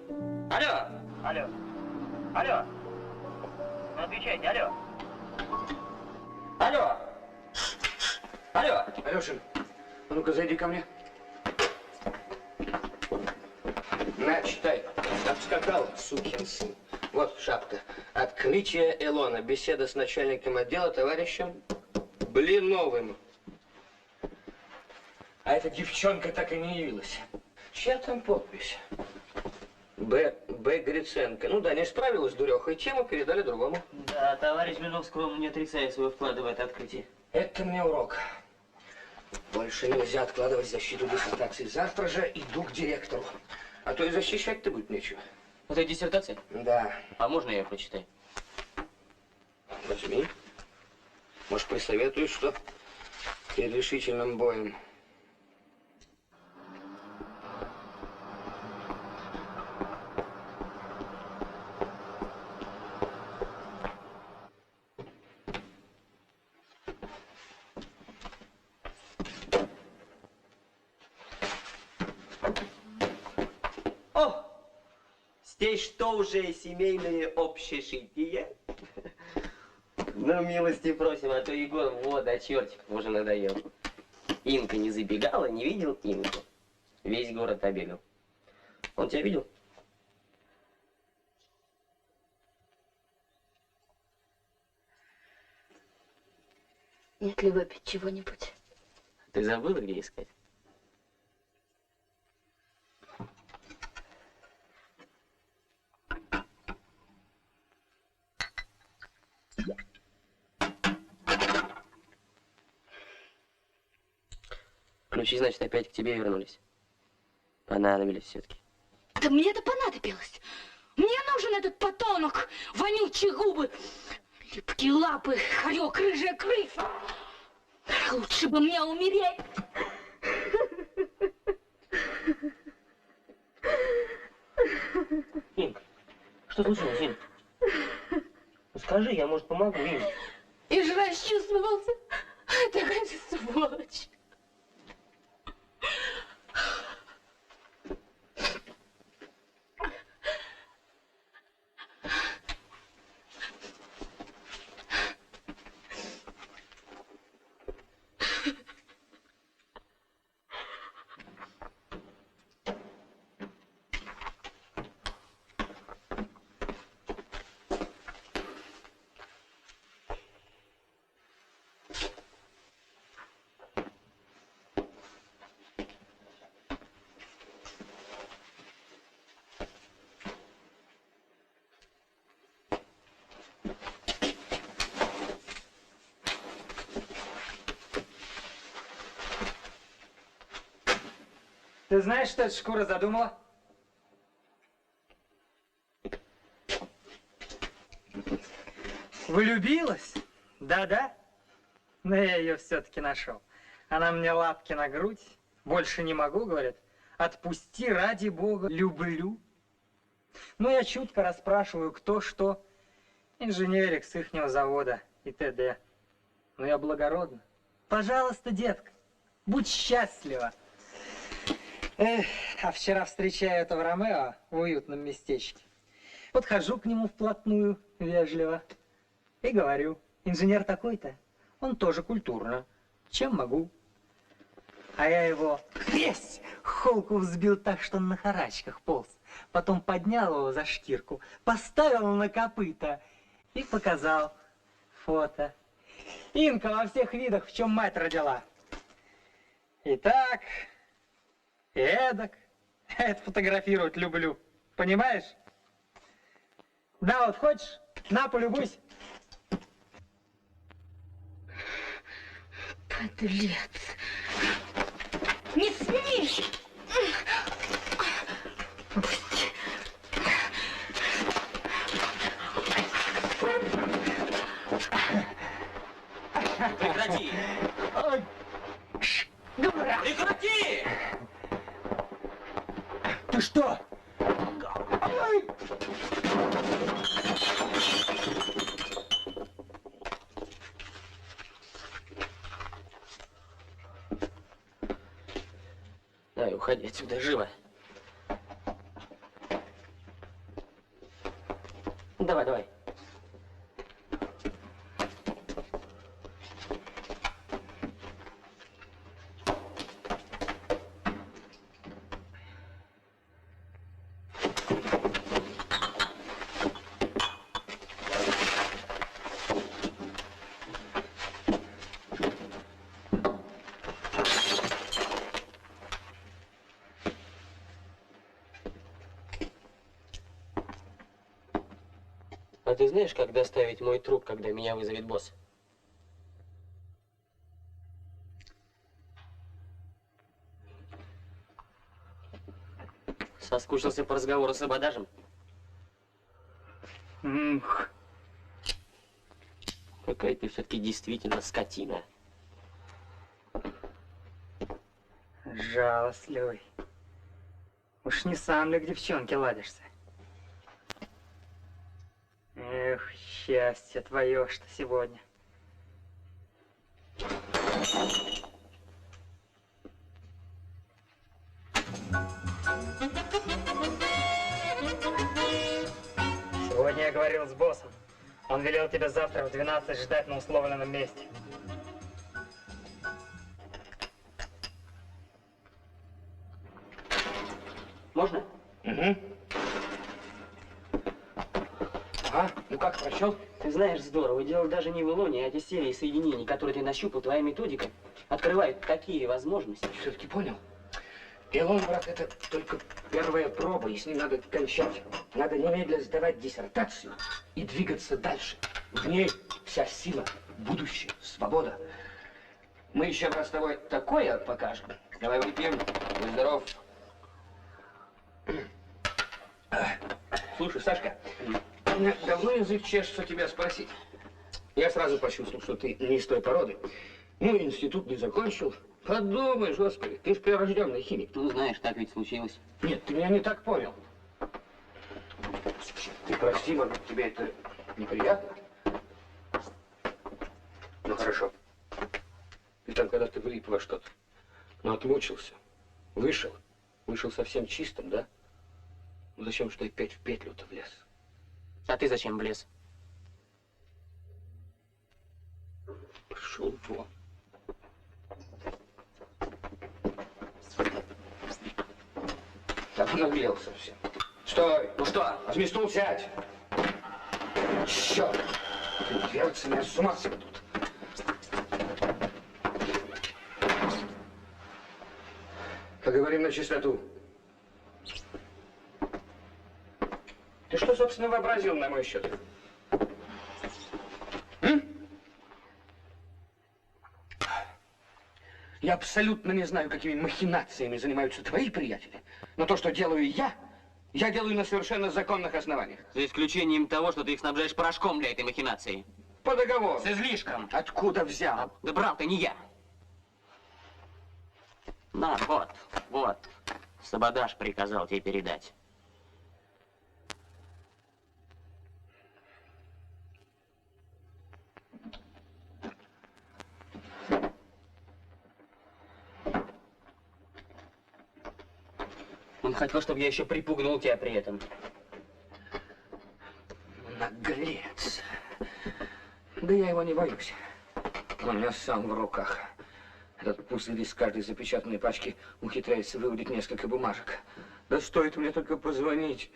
Алло. Алло. Алло. Ну отвечайте, алло. Алло. Алло. Алешин, а ну-ка зайди ко мне. На, читай. Обскакал, сукин сын. Вот шапка. Открытие Элона. Беседа с начальником отдела товарищем Блиновым. А эта девчонка так и не явилась. Чья там подпись? Б. Гриценко. Ну да, не справилась дуреха, и тему передали другому. Да, товарищь Блинов скромно не отрицает своего вклада в это открытие. Это мне урок. Больше нельзя откладывать защиту диссертации. Завтра же иду к директору. А то и защищать-то будет нечего. Это диссертация? Да. А можно я ее прочитаю? Возьми. Может, присоветуешь, что перед решительным боем. О! Здесь что уже семейное общежитие? Ну, милости просим, а то Егор, вот, а чертик уже надоел. Инка не забегала, не видел Инку. Весь город обегал. Он тебя видел? Нет ли выпить чего-нибудь? Ты забыла, где искать? Ключи, значит, опять к тебе вернулись. Понадобились все-таки. Да мне-то понадобилось. Мне нужен этот подонок, вонючие губы, липкие лапы, хорек, рыжая крыса. Лучше бы мне умереть. Инка, Что случилось, Инь? Ну, скажи, я, может, помогу, Инь. И же расчувствовался. Такая же сволочь. Ты знаешь, что эта шкура задумала? Влюбилась? Да-да. Но я ее все-таки нашел. Она мне лапки на грудь. Больше не могу, говорит. Отпусти, ради бога, люблю. Ну, я чутко расспрашиваю, кто что. Инженерик с ихнего завода и т.д. Ну, я благородно. Пожалуйста, детка, будь счастлива. Эх, а вчера встречаю этого Ромео в уютном местечке. Подхожу к нему вплотную, вежливо, и говорю: инженер такой-то, он тоже культурно. Чем могу? А я его весь холку взбил так, что он на карачках полз. Потом поднял его за шкирку, поставил на копыта и показал фото. Инка во всех видах, в чем мать родила. И так, и эдак. Это фотографировать люблю. Понимаешь? Да, вот хочешь? На, полюбуйся. Подлец. Не смей! Пусти. Прекрати! Прекрати! Ты что? Давай, уходи отсюда, живо. Давай, давай. А ты знаешь, как доставить мой труп, когда меня вызовет босс? Соскучился по разговору с абадажем? Какая ты все-таки действительно скотина. Жалостливый. Уж не сам ли к девчонке ладишься? Эх, счастье твое, что сегодня. Сегодня я говорил с боссом. Он велел тебя завтра в 12 ждать на условленном месте. Можно? Угу. Ага, ну как, прочел? Ты знаешь, здорово. Дело даже не в Илоне, а те серии соединений, которые ты нащупал, твоя методика, открывает такие возможности. Все-таки понял? Илон, брат, это только первая проба, и с ним надо кончать. Надо немедленно сдавать диссертацию и двигаться дальше. В ней вся сила, будущее, свобода. Мы еще раз с тобой такое покажем. Давай выпьем. Будь здоров. Слушай, Сашка, у меня давно язык чешется тебя спросить. Я сразу почувствовал, что ты не из той породы. Ну, институт не закончил. Подумаешь, господи, ты же прирожденный химик. Ну, знаешь, так ведь случилось. Нет, ты меня не так понял. Слушай, Ты прости, может быть, тебе это неприятно? Ну хорошо. И там, когда ты влип во что-то, ну отмучился, вышел совсем чистым, да? Ну зачем, что опять в петлю-то влез? А ты зачем влез? Пошел вон. Так наглел совсем. Стой! Ну что? Возьми стул, сядь! Черт! Дверцы меня с ума сведут. Поговорим на чистоту. Ты что, собственно, вообразил на мой счет? Я абсолютно не знаю, какими махинациями занимаются твои приятели, но то, что делаю я делаю на совершенно законных основаниях. За исключением того, что ты их снабжаешь порошком для этой махинации. По договору. С излишком. Откуда взял? Да брал-то не я. На, вот. Сабадаш приказал тебе передать. Он хотел, чтобы я еще припугнул тебя при этом. Наглец. Да я его не боюсь. Он у меня сам в руках. Этот пузырь из каждой запечатанной пачки ухитряется выудить несколько бумажек. Да стоит мне только позвонить.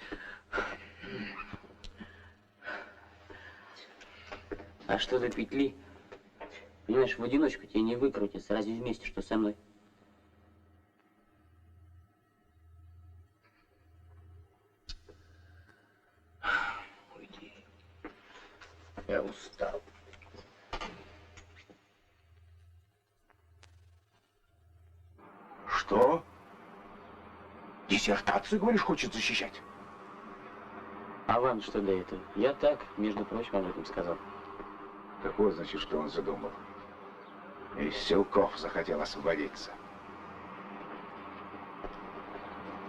А что за петли? Понимаешь, в одиночку тебе не выкрутиться. Разве вместе, что со мной? Уйди. Я устал. Что? Диссертацию, говоришь, хочет защищать? А вам что до этого? Я так, между прочим, об этом сказал. Так вот, значит, что он задумал. Из силков захотел освободиться.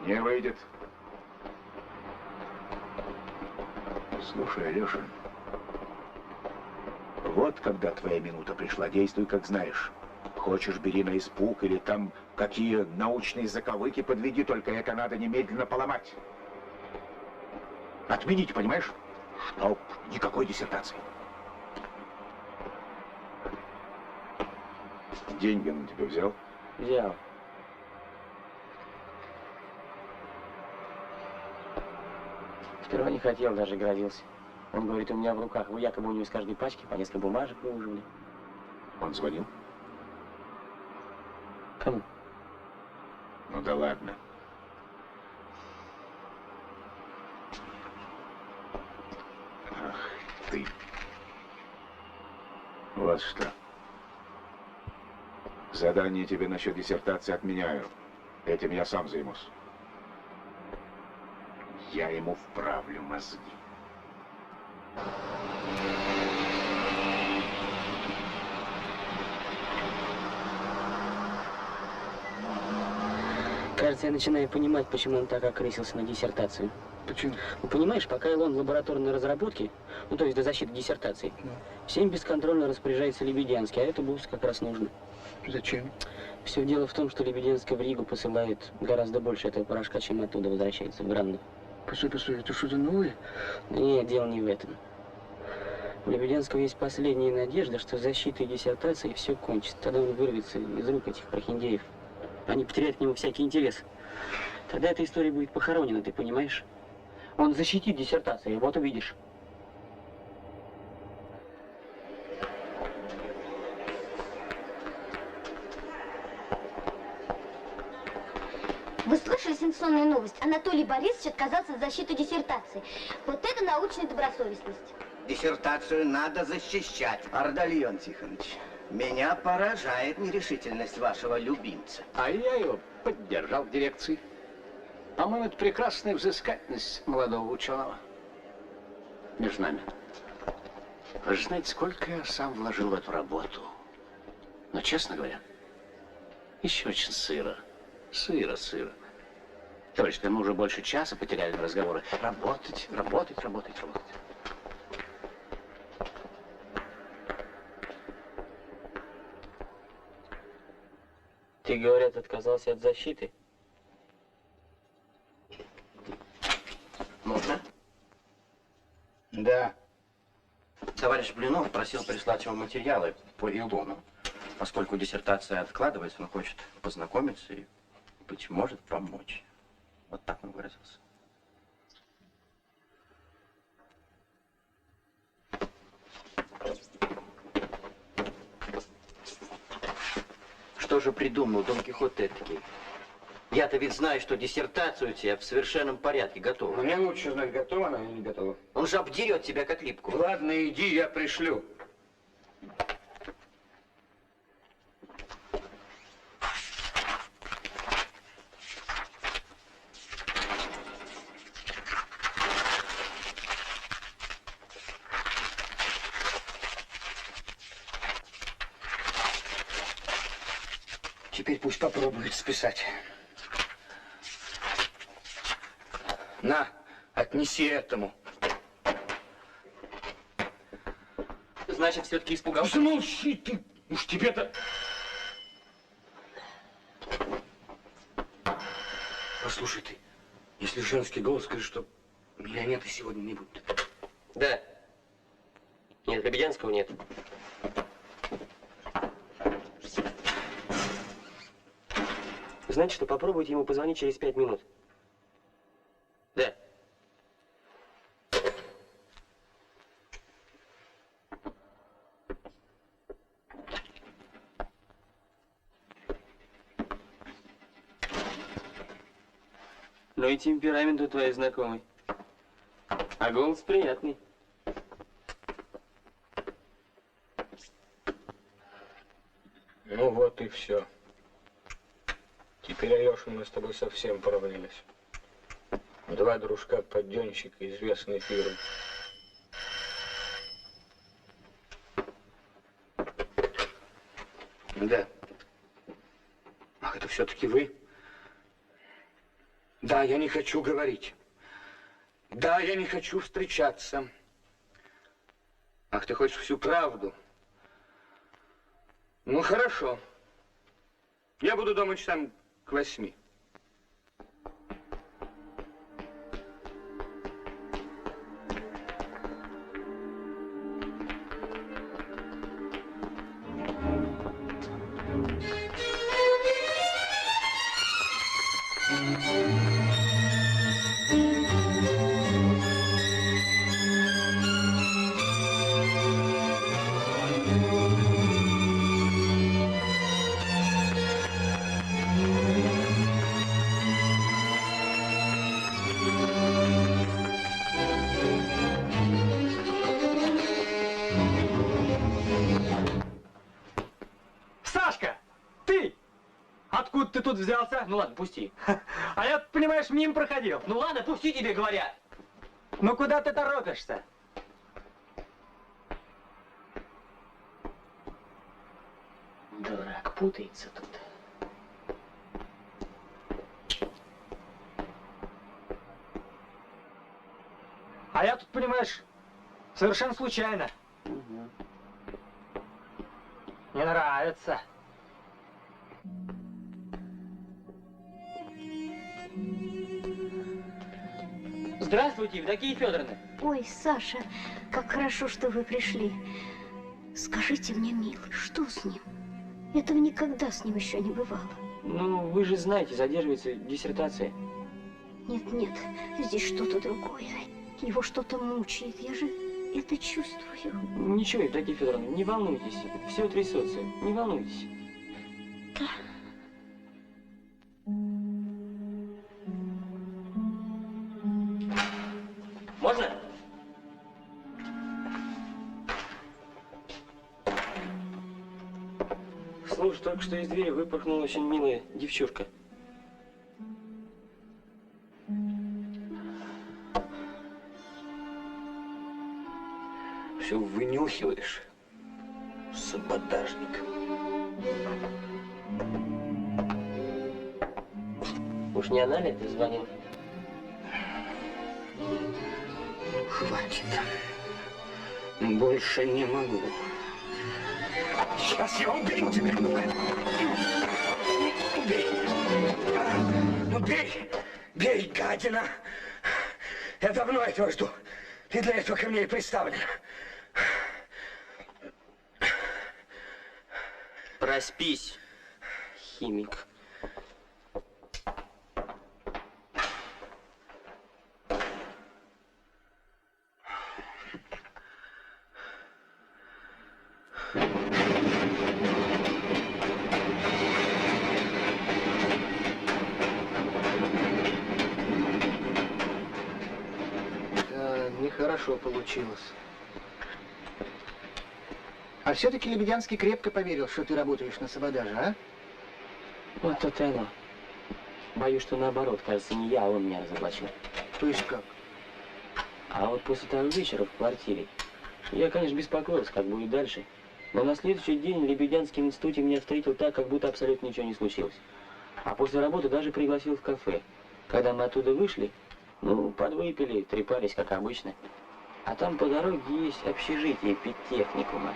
Не выйдет. Слушай, Алешин, вот когда твоя минута пришла, действуй, как знаешь. Хочешь, бери на испуг, или там какие научные заковыки подведи, только это надо немедленно поломать. Отменить, понимаешь? Чтоб никакой диссертации. Деньги он тебе взял? Взял. Сперва не хотел, даже грозился. Он говорит, у меня в руках. Вы якобы у него из каждой пачки по несколько бумажек выуживали. Он звонил? Кому? Ну да ладно. Ах ты. Вот что. Задание тебе насчет диссертации отменяю. Этим я сам займусь. Я ему вправлю мозги. Кажется, я начинаю понимать, почему он так окрысился на диссертацию. Почему? Ну, понимаешь, пока Илон в лабораторной разработке, ну, то есть до защиты диссертации, всем бесконтрольно распоряжается Лебедянский, а это Бувс как раз нужно. Зачем? Все дело в том, что Лебедянский в Ригу посылает гораздо больше этого порошка, чем оттуда возвращается в Гранду. Постой, это что-то новое? Нет, дело не в этом. У Лебедянского есть последняя надежда, что с защитой диссертации все кончится. Тогда он вырвется из рук этих прохиндеев. Они потеряют к нему всякий интерес. Тогда эта история будет похоронена, ты понимаешь? Он защитит диссертацию, вот увидишь. Вы слышали сенсационную новость? Анатолий Борисович отказался от защиты диссертации. Вот это научная добросовестность. Диссертацию надо защищать. Ардальон Тихонович, меня поражает нерешительность вашего любимца. А я его поддержал в дирекции. По-моему, это прекрасная взыскательность молодого ученого. Между нами. Вы же знаете, сколько я сам вложил в эту работу. Но, честно говоря, еще очень сыро. Сыро. Толечка, мы уже больше часа потеряли на разговоры. Работать, работать, работать, работать. Ты, говорят, отказался от защиты? Можно? Да. Товарищ Блинов просил прислать ему материалы по Илону. Поскольку диссертация откладывается, он хочет познакомиться и, быть может, помочь. Вот так он выразился. Что же придумал Дон Кихот этакий? Я-то ведь знаю, что диссертацию у тебя в совершенном порядке готова. Мне лучше знать, готова она или не готова. Он же обдерет тебя как липку. Ладно, иди, я пришлю. Теперь пусть попробует списать. На, отнеси этому. Значит, все-таки испугался? Замолчи ты! Уж тебе-то... Послушай ты, если женский голос, скажи, что меня нет и сегодня не будет. Да. Нет, Лебедянского нет. Знаете что, попробуйте ему позвонить через 5 минут. Да. Ну и темперамент у твоей знакомой. А голос приятный. Ну вот и все. Теперь, Алеша, мы с тобой совсем поравнялись. Два дружка-подденщика известной фирмы. Да. Ах, это все-таки вы? Да, я не хочу говорить. Да, я не хочу встречаться. Ах, ты хочешь всю правду? Ну, хорошо. Я буду дома часам к 8. Сашка, ты! Откуда ты тут взялся? Ну ладно, пусти. А я, понимаешь, мимо проходил. Ну ладно, пусти, тебе говорят. Ну куда ты торопишься? Дурак, путается тут. А я тут, понимаешь, совершенно случайно. Не нравится. Здравствуйте, Евдокия Федоровна. Ой, Саша, как хорошо, что вы пришли. Скажите мне, милый, что с ним? Этого никогда с ним еще не бывало. Ну, вы же знаете, задерживается диссертация. Нет, нет, здесь что-то другое. Его что-то мучает, я же это чувствую. Ничего, Евдокия Федоровна, не волнуйтесь. Все трясется, не волнуйтесь. Можно? Слушай, только что из двери выпорхнула очень милая девчушка. Все вынюхиваешь, саботажник. Уж не она ли ты звонил? Хватит. Больше не могу. Сейчас я убью тебя. Бей. Ну бей. Бей, гадина. Я давно этого жду. Ты для этого ко мне и представлен. Проспись, химик. Нехорошо получилось. А все-таки Лебедянский крепко поверил, что ты работаешь на саботаже, а? Вот это оно. Боюсь, что наоборот. Кажется, не я, а он меня разоблачил. То есть как? А вот после того вечера в квартире я, конечно, беспокоился, как будет дальше. Но на следующий день в Лебедянском институте меня встретил так, как будто абсолютно ничего не случилось. А после работы даже пригласил в кафе. Когда мы оттуда вышли, ну, подвыпили, трепались, как обычно. А там по дороге есть общежитие педтехникума.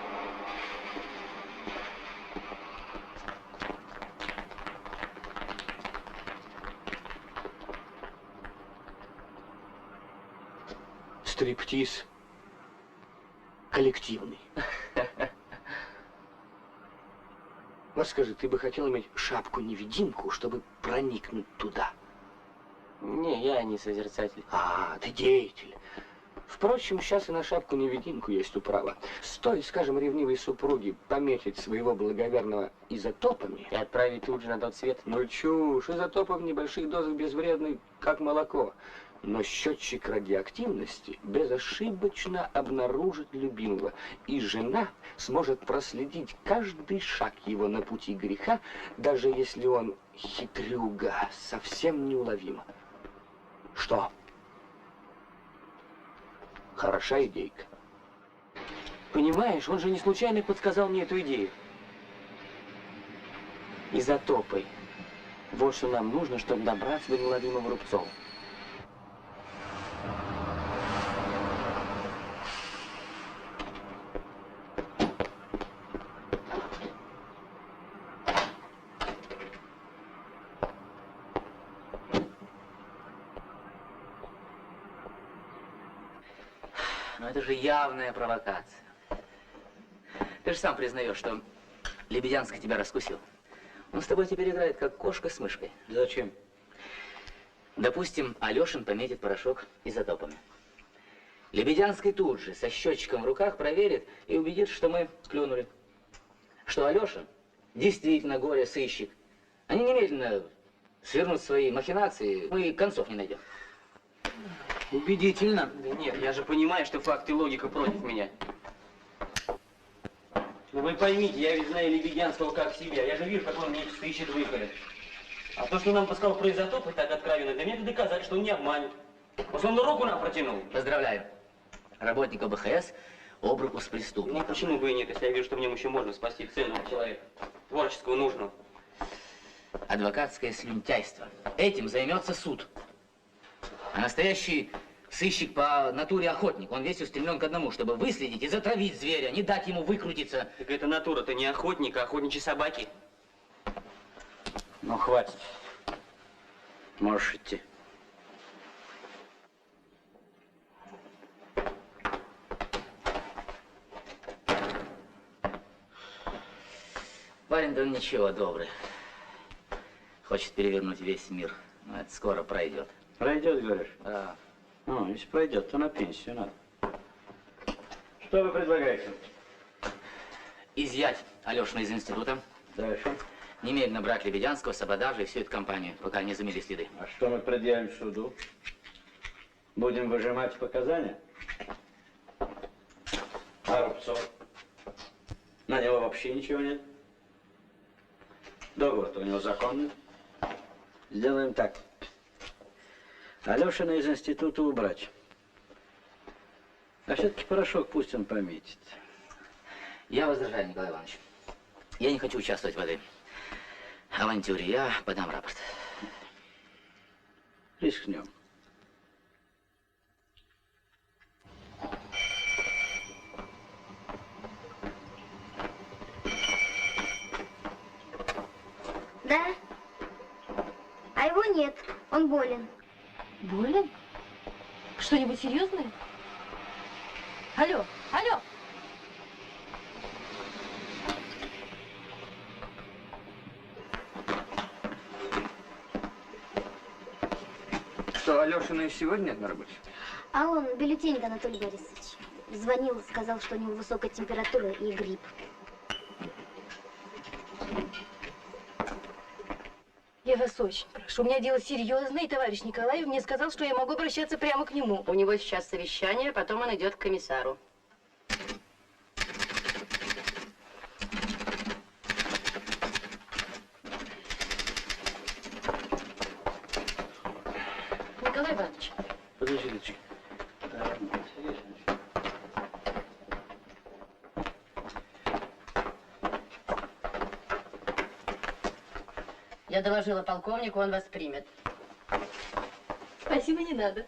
Стриптиз коллективный. Вот скажи, ты бы хотел иметь шапку-невидимку, чтобы проникнуть туда? Не, я не созерцатель. А, ты деятель. Впрочем, сейчас и на шапку-невидимку есть управа. Стоит, скажем, ревнивой супруге пометить своего благоверного изотопами и отправить тут же на тот свет. Ну чушь, изотопы в небольших дозах безвредны, как молоко. Но счетчик радиоактивности безошибочно обнаружит любимого, и жена сможет проследить каждый шаг его на пути греха, даже если он хитрюга, совсем неуловимо. Что? Хороша идейка. Понимаешь, он же не случайно подсказал мне эту идею. Изотопы. Вот что нам нужно, чтобы добраться до неуловимого Рубцова. Но это же явная провокация. Ты же сам признаешь, что Лебедянский тебя раскусил. Он с тобой теперь играет, как кошка с мышкой. Зачем? Допустим, Алешин пометит порошок изотопами. Лебедянский тут же со счетчиком в руках проверит и убедит, что мы клюнули. Что Алешин действительно горе-сыщик. Они немедленно свернут свои махинации, мы концов не найдем. Убедительно. Да нет, я же понимаю, что факт и логика против меня. Ну вы поймите, я ведь знаю Лебедянского как себя. Я же вижу, как он мне ищет выхода. А то, что нам подсказал про изотопы так откровенно, для меня это доказать, что он не обманет. Просто он руку нам протянул. Поздравляю. Работник ОБХС об руку с преступником. Ну почему бы и нет, если я вижу, что в нем еще можно спасти ценного человека, творческого, нужного. Адвокатское слюнтяйство. Этим займется суд. А настоящий сыщик по натуре охотник. Он весь устремлен к одному, чтобы выследить и затравить зверя, не дать ему выкрутиться. Так это натура-то не охотник, а охотничьи собаки. Ну, хватит. Можешь идти. Парень-то он ничего, добрый. Хочет перевернуть весь мир. Но это скоро пройдет. Пройдет, говоришь? Да. Ну, если пройдет, то на пенсию надо. Что вы предлагаете? Изъять Алешина из института. Дальше. Немедленно брать Лебедянского, Сабадажа и всю эту компанию, пока не замели следы. А что мы предъявим суду? Будем выжимать показания? А Рубцов? На него вообще ничего нет. Договор-то у него законный. Сделаем так. Алешина из института убрать. А все-таки порошок пусть он пометит. Я возражаю, Николай Иванович. Я не хочу участвовать в этой авантюре. Я подам рапорт. Рискнем. Да? А его нет, он болен. Болен? Что-нибудь серьезное? Алло, алло! Что, Алешина и сегодня нет на работе? А он, Белютенько Анатолий Борисович, звонил, сказал, что у него высокая температура и грипп. Я вас очень прошу. У меня дело серьезное, и товарищ Николаев мне сказал, что я могу обращаться прямо к нему. У него сейчас совещание, потом он идет к комиссару. Николай Иванович. Подожди, дочка. Я доложила полковнику, он вас примет. Спасибо, не надо.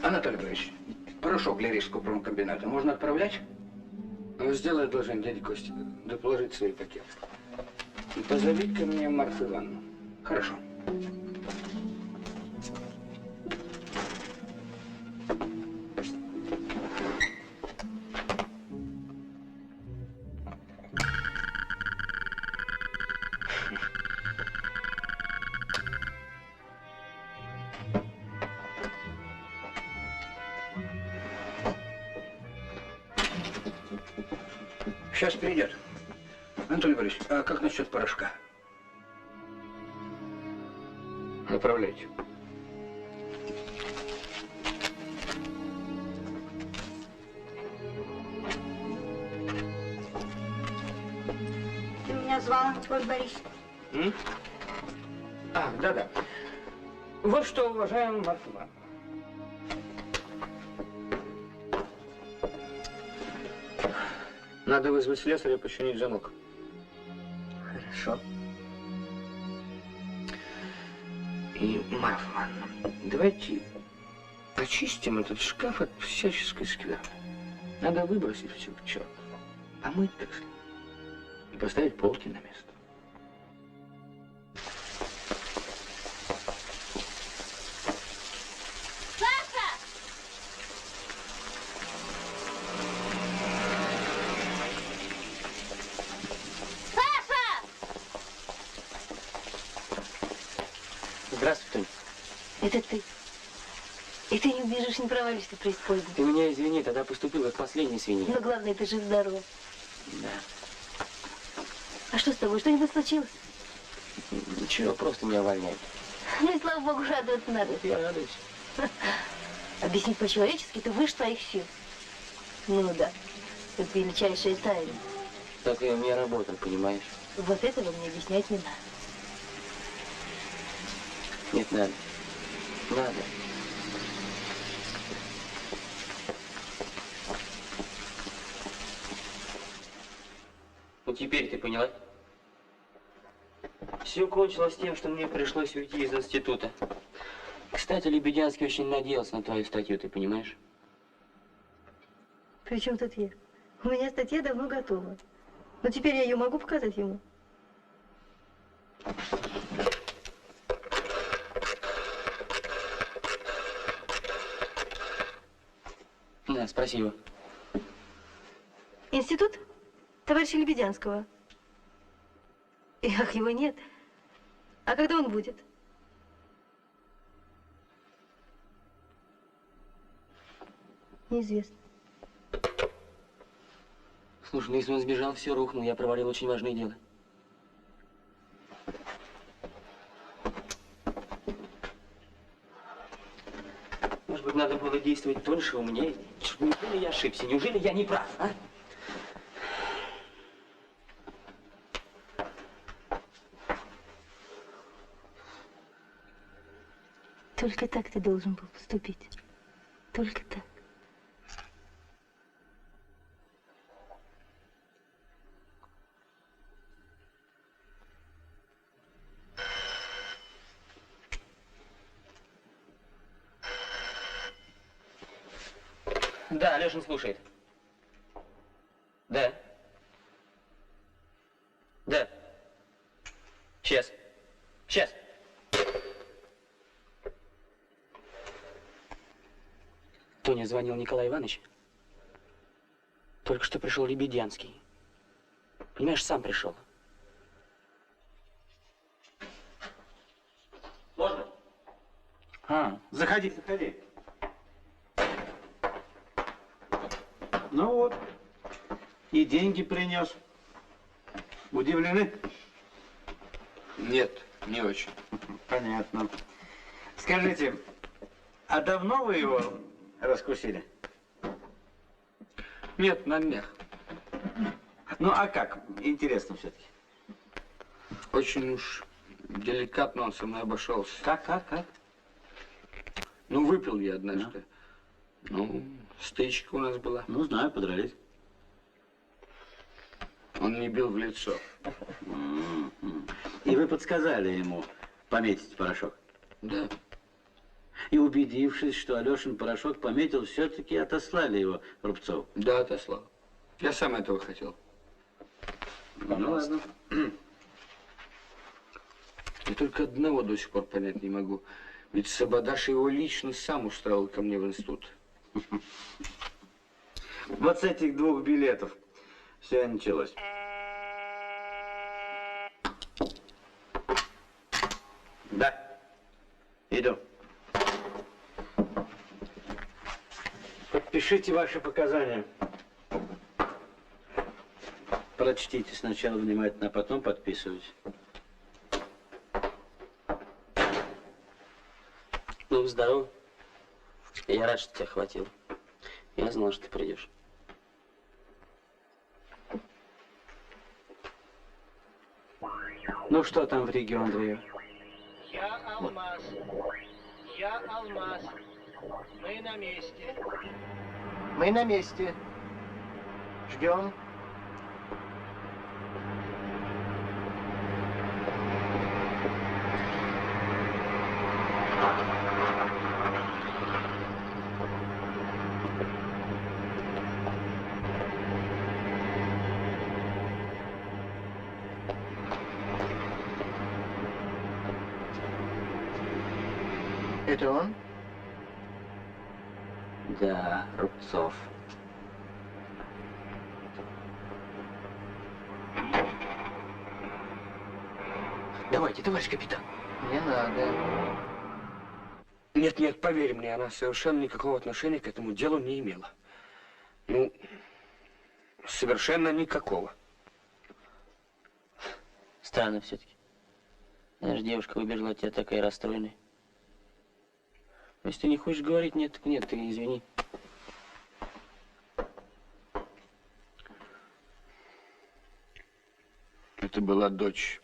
Анатолий Борисович, порошок для Рижского промкомбината можно отправлять? Ну, сделай должен дядя Костя, да положить свои пакеты. И позови ко мне Марфу Ивановну. Хорошо. Сейчас придет. Анатолий Борисович, а как насчет порошка? Направляйте. Ты меня звал, Анатолий Борисович? А, да-да. Вот что, уважаемый Марфа Ивановна. Надо вызвать слесаря и починить замок. Хорошо. И, Марфа Ивановна, давайте очистим этот шкаф от всяческой скверны. Надо выбросить все к черту, помыть, так сказать, и поставить полки на место. Здравствуй, Тонь. Это ты. И ты не убежишь, не провалишься в преисподней. Ты меня извини, тогда поступил как последний свинья. Но главное, ты жив-здоров. Да. А что с тобой? Что-нибудь случилось? Ничего, просто меня увольняют. Ну и слава богу, радоваться надо. Вот я радуюсь. Объяснить по-человечески ты выше твоих сил. Ну да, это величайшая тайна. Так я мне работал, понимаешь? Вот этого мне объяснять не надо. Нет, надо. Надо. Ну теперь ты поняла? Все кончилось тем, что мне пришлось уйти из института. Кстати, Лебедянский очень надеялся на твою статью, ты понимаешь? При чем тут я? У меня статья давно готова. Но теперь я ее могу показать ему? Да, спасибо. Институт товарища Лебедянского. Ах, его нет. А когда он будет? Неизвестно. Слушай, ну если он сбежал, все рухнул, я провалил очень важное дело. Вот надо было действовать тоньше, умнее. Неужели я ошибся? Неужели я не прав, а? Только так ты должен был поступить. Только так. Да, Алешин слушает. Да. Да. Сейчас. Сейчас. Тоня звонил Николай Иванович. Только что пришел Лебедянский. Понимаешь, сам пришел. Можно? Заходи, заходи. Ну вот, и деньги принес. Удивлены? Нет, не очень. Понятно. Скажите, а давно вы его раскусили? Нет, на днях. Ну а как? Интересно все-таки. Очень уж деликатно он со мной обошелся. Как? Ну, выпил я однажды. Ну, стычка у нас была. Ну, знаю, подрались. Он не бил в лицо. И вы подсказали ему пометить порошок? Да. И убедившись, что Алешин порошок пометил, все-таки отослали его Рубцову? Да, отослал. Я сам этого хотел. Ну ладно. Я только одного до сих пор понять не могу. Ведь Сабадаш его лично сам устроил ко мне в институт. Вот с этих 2 билетов все и началось. Да, иду. Подпишите ваши показания. Прочтите сначала внимательно, а потом подписывайте. Ну, здорово. Я рад, что тебя хватило. Я знал, что ты придешь. Ну что там в Риге, Андреев? Я Алмаз. Я Алмаз. Мы на месте. Мы на месте. Ждем. Это он? Да, Рубцов. Давайте, товарищ капитан. Не надо. Нет, поверь мне, она совершенно никакого отношения к этому делу не имела. Ну, совершенно никакого. Странно все-таки. Знаешь, девушка выбежала от тебя такая расстроенная. Если ты не хочешь говорить нет, так нет, ты извини. Это была дочь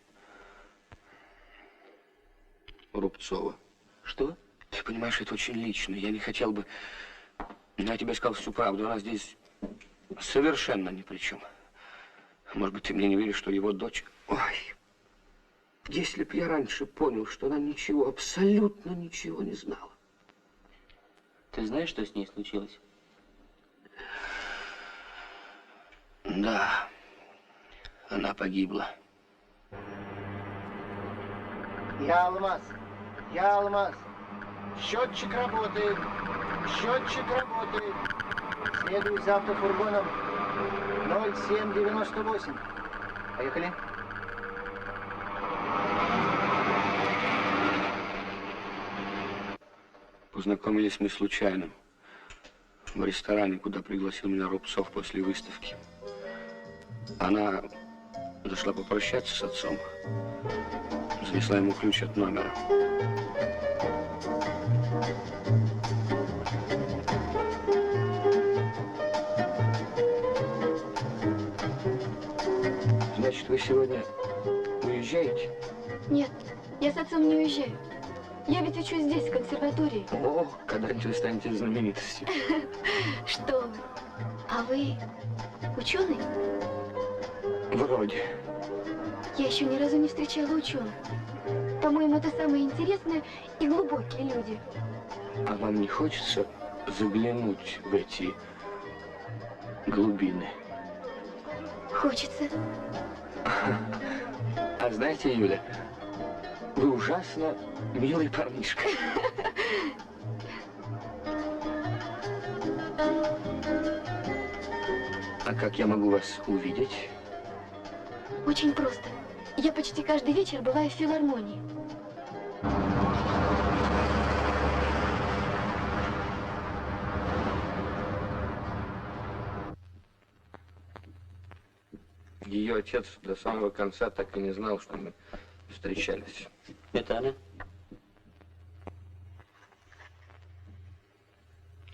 Рубцова. Что? Ты понимаешь, это очень лично. Я не хотел бы... Я тебе сказал всю правду. Она здесь совершенно ни при чем. Может быть, ты мне не веришь, что его дочь... Ой, если б я раньше понял, что она ничего, абсолютно ничего не знала. Ты знаешь, что с ней случилось? Да, она погибла. Я Алмаз. Я Алмаз. Счетчик работает. Счетчик работает. Следуй за автофургоном 0798. Поехали. Познакомились мы случайно в ресторане, куда пригласил меня Рубцов после выставки. Она зашла попрощаться с отцом. Занесла ему ключ от номера. Значит, вы сегодня уезжаете? Нет, я с отцом не уезжаю. Я ведь учусь здесь, в консерватории. О, когда-нибудь вы станете знаменитостью. Что вы? А вы ученый? Вроде. Я еще ни разу не встречала ученых. По-моему, это самые интересные и глубокие люди. А вам не хочется заглянуть в эти глубины? Хочется. А знаете, Юля, вы ужасно милый парнишка. А как я могу вас увидеть? Очень просто. Я почти каждый вечер бываю в филармонии. Ее отец до самого конца так и не знал, что мы встречались. Это она?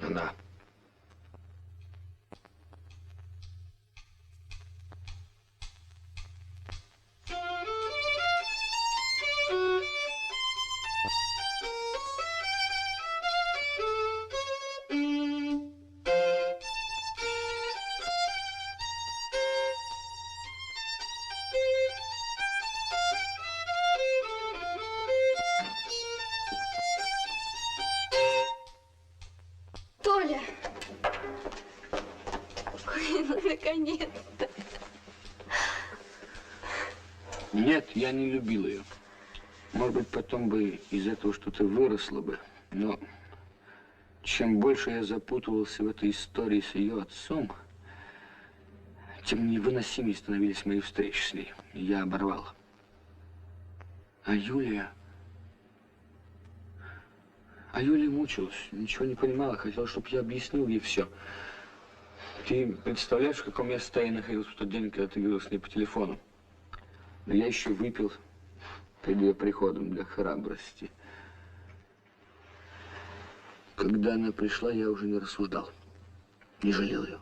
Она. Толя! Ой, ну наконец-то. Нет, я не любил ее. Может быть, потом бы из этого что-то выросло бы. Но чем больше я запутывался в этой истории с ее отцом, тем невыносимее становились мои встречи с ней. И я оборвал. А Юлия мучилась, ничего не понимала, хотела, чтобы я объяснил ей все. Ты представляешь, в каком я состоянии находился в тот день, когда ты говорил с ней по телефону? Но я еще выпил перед ее приходом для храбрости. Когда она пришла, я уже не рассуждал, не жалел ее.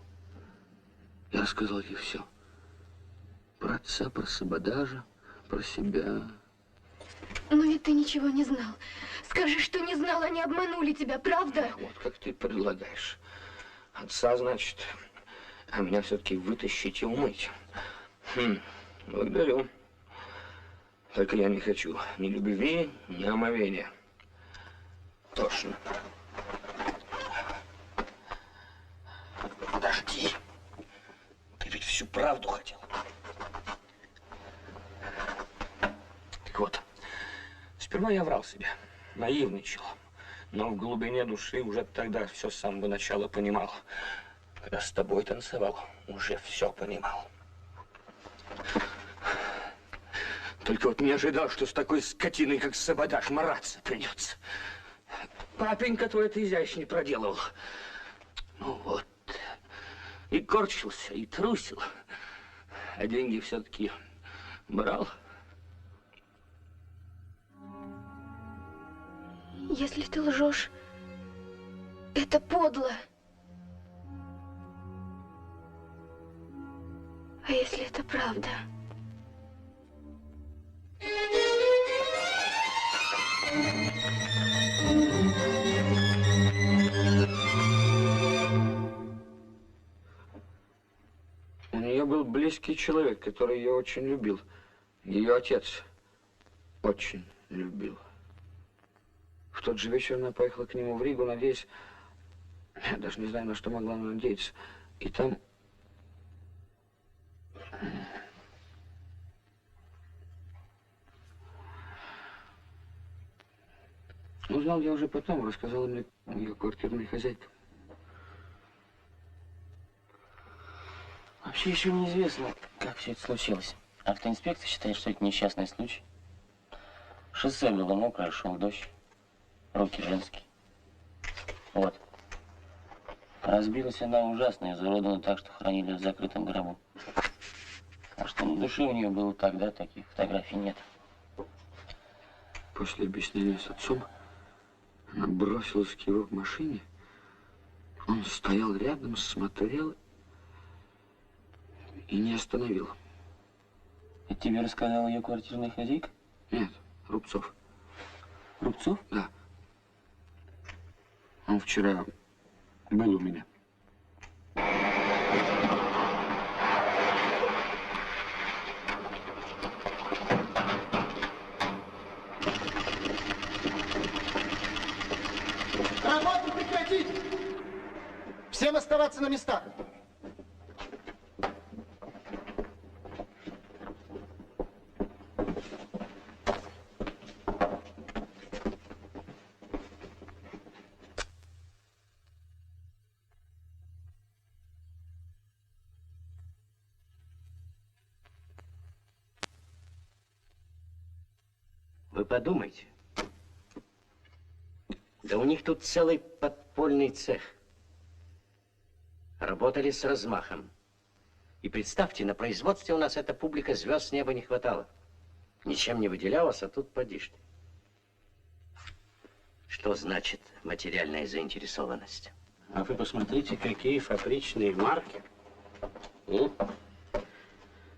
Я рассказал ей все. Про отца, про Сабадажа, про себя. Но ведь ты ничего не знал. Скажи, что не знал, они обманули тебя, правда? Вот как ты предлагаешь. Отца, значит, а меня все-таки вытащить и умыть. Благодарю. Только я не хочу ни любви, ни омовения. Тошно. Подожди. Ты ведь всю правду хотел. Так вот, сперва я врал себе, наивничал. Но в глубине души уже тогда все с самого начала понимал. Когда с тобой танцевал, уже все понимал. Только вот не ожидал, что с такой скотиной, как Сабадаж, мараться придется. Папенька твой это изящней проделывал. Ну вот. И корчился, и трусил. А деньги все-таки брал. Если ты лжешь, это подло. А если это правда? У нее был близкий человек, который ее очень любил. Ее отец очень любил. В тот же вечер она поехала к нему в Ригу, надеясь... Я даже не знаю, на что могла она надеяться. И там... Узнал я уже потом, рассказала мне ее квартирная хозяйка. Вообще еще неизвестно, как все это случилось. Автоинспекция считает, что это несчастный случай. Шоссе было мокрое, шел дождь. Руки женские. Вот. Разбилась она ужасно, изуродована так, что хранили в закрытом гробу. А что на душе у нее было тогда, таких фотографий нет. После объяснения с отцом она бросилась к его машине. Он стоял рядом, смотрел и не остановил. Это тебе рассказала ее квартирная хозяйка? Нет, Рубцов. Рубцов? Да. Он вчера был у меня. Работу прекратить! Всем оставаться на местах. Вы подумайте. Да у них тут целый подпольный цех. Работали с размахом. И представьте, на производстве у нас эта публика звезд с неба не хватало. Ничем не выделялась, а тут поди ж ты. Что значит материальная заинтересованность? А вы посмотрите, какие фабричные марки.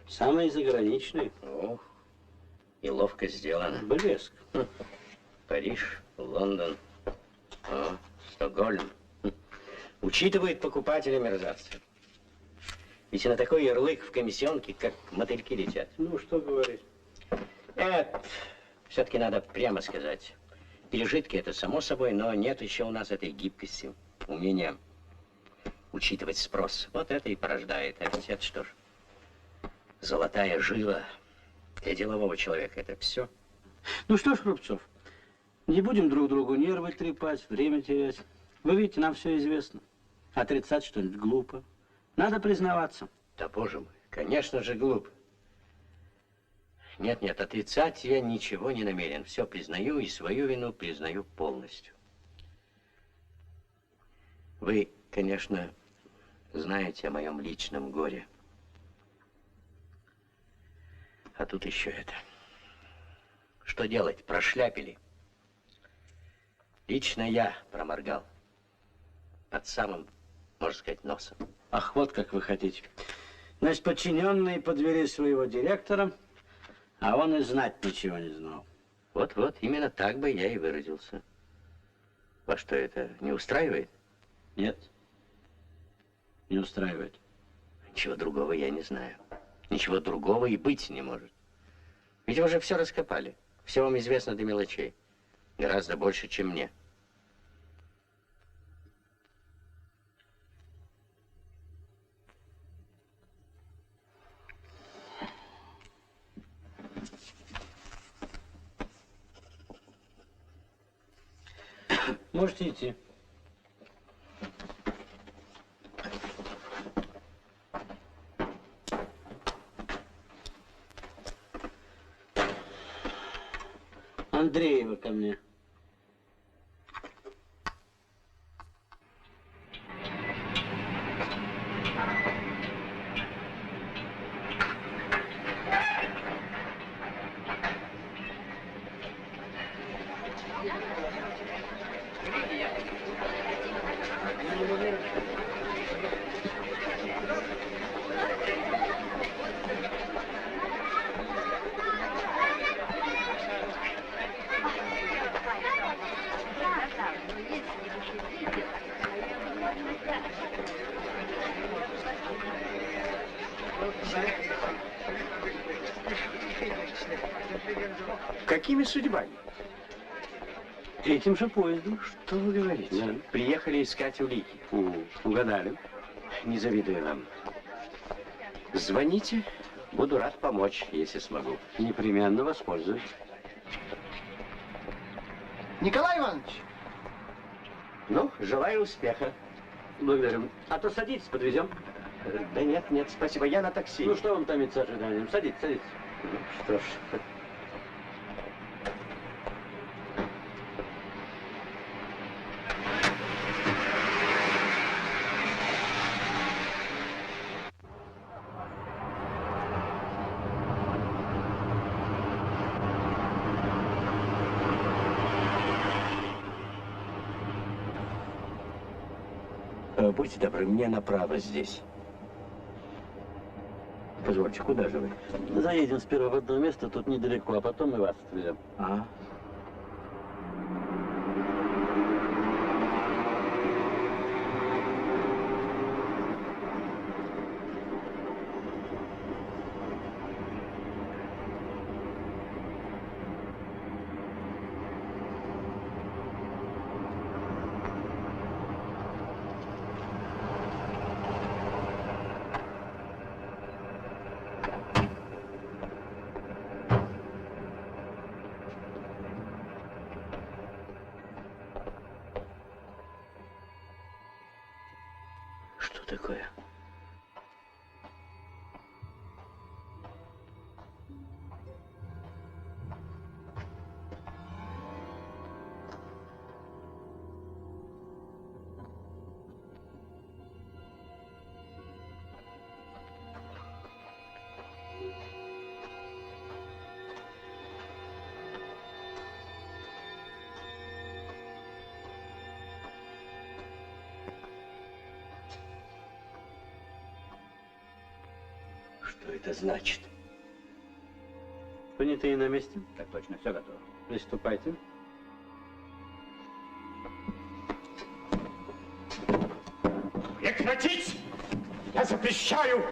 Самые заграничные. О, и ловко сделано. Блеск. Париж, Лондон, Стокгольм. Учитывает покупателя мерзавца. Ведь и на такой ярлык в комиссионке, как мотыльки летят. Ну, что говорить. Все-таки надо прямо сказать. Пережитки это само собой, но нет еще у нас этой гибкости, умения учитывать спрос. Вот это и порождает. А ведь это что ж? Золотая жила для делового человека это все. Ну что ж, Рубцов, не будем друг другу нервы трепать, время терять. Вы видите, нам все известно. Отрицать что-нибудь глупо. Надо признаваться. Да, боже мой, конечно же, глупо. Нет, отрицать я ничего не намерен. Все признаю и свою вину признаю полностью. Вы, конечно, знаете о моем личном горе. А тут еще это. Что делать? Прошляпили. Лично я проморгал. Под самым, можно сказать, носом. Ах, вот как вы хотите. Значит, подчиненные подвели своего директора, а он и знать ничего не знал. Вот, именно так бы я и выразился. Вас что, это не устраивает? Нет, не устраивает. Ничего другого я не знаю. Ничего другого и быть не может. Ведь вы уже все раскопали. Все вам известно до мелочей. Гораздо больше, чем мне. Можете идти. Андреева ко мне. Какими судьбами? Этим же поездом. Что вы говорите? Да. Приехали искать улики. Угадали. Не завидую вам. Звоните, буду рад помочь, если смогу. Непременно воспользуюсь. Николай Иванович! Ну, желаю успеха. Благодарю. А то садитесь, подвезем. Да нет, спасибо, я на такси. Ну что вам томиться ожиданием? Садитесь. Ну, что ж. Будьте добры, мне направо здесь. Позвольте, куда же вы? Заедем сперва в одно место, тут недалеко, а потом и вас отвезем. А? Что такое? Что это значит? Понятые на месте? Так точно, все готово. Приступайте. Прекратить! Я запрещаю!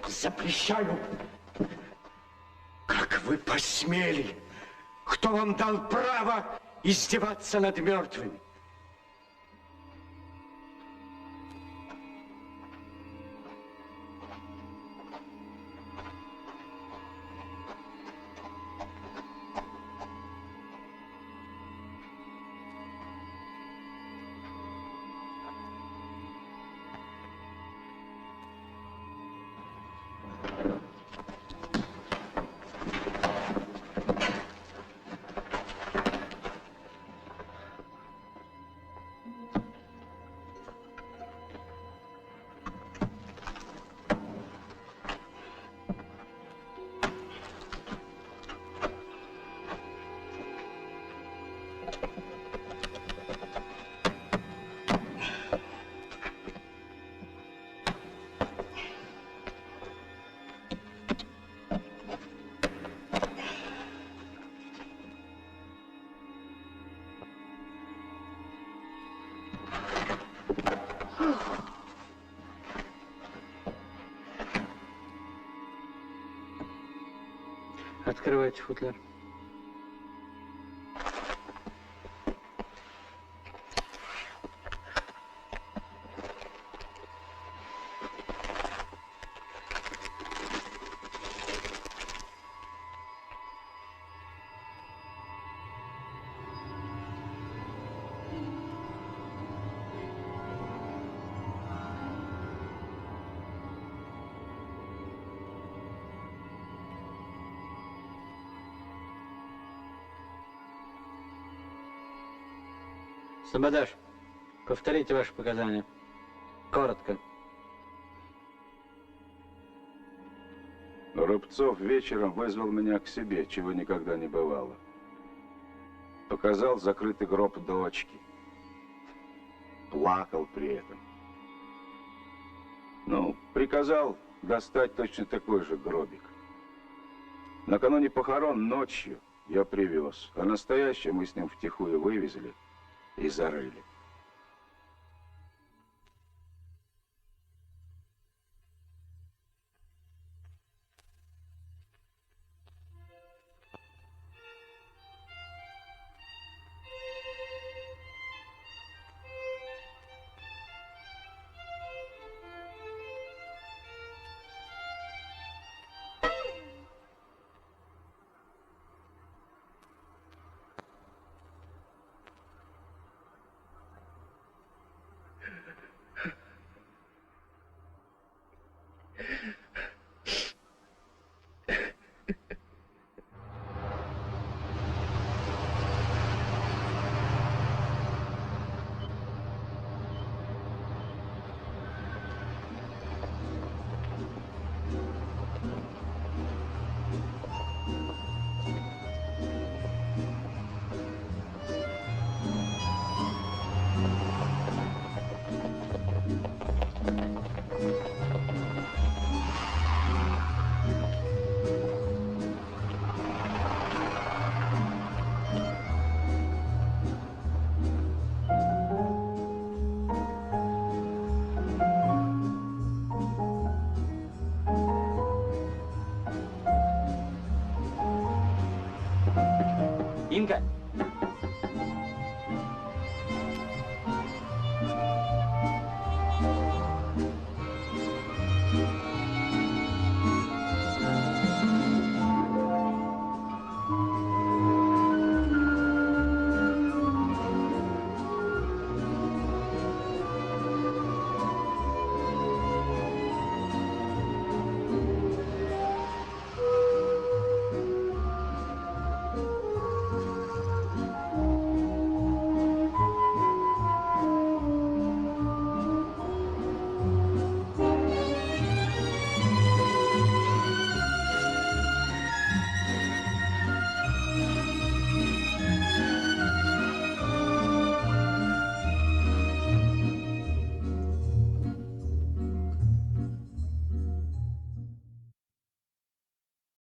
Запрещаю! Как вы посмели? Кто вам дал право издеваться над мертвыми? Открывайте футляр. Сабадаш, повторите ваши показания. Коротко. Рубцов вечером вызвал меня к себе, чего никогда не бывало. Показал закрытый гроб дочки. Плакал при этом. Ну, приказал достать точно такой же гробик. Накануне похорон ночью я привез, а настоящее мы с ним втихую вывезли и зарыли.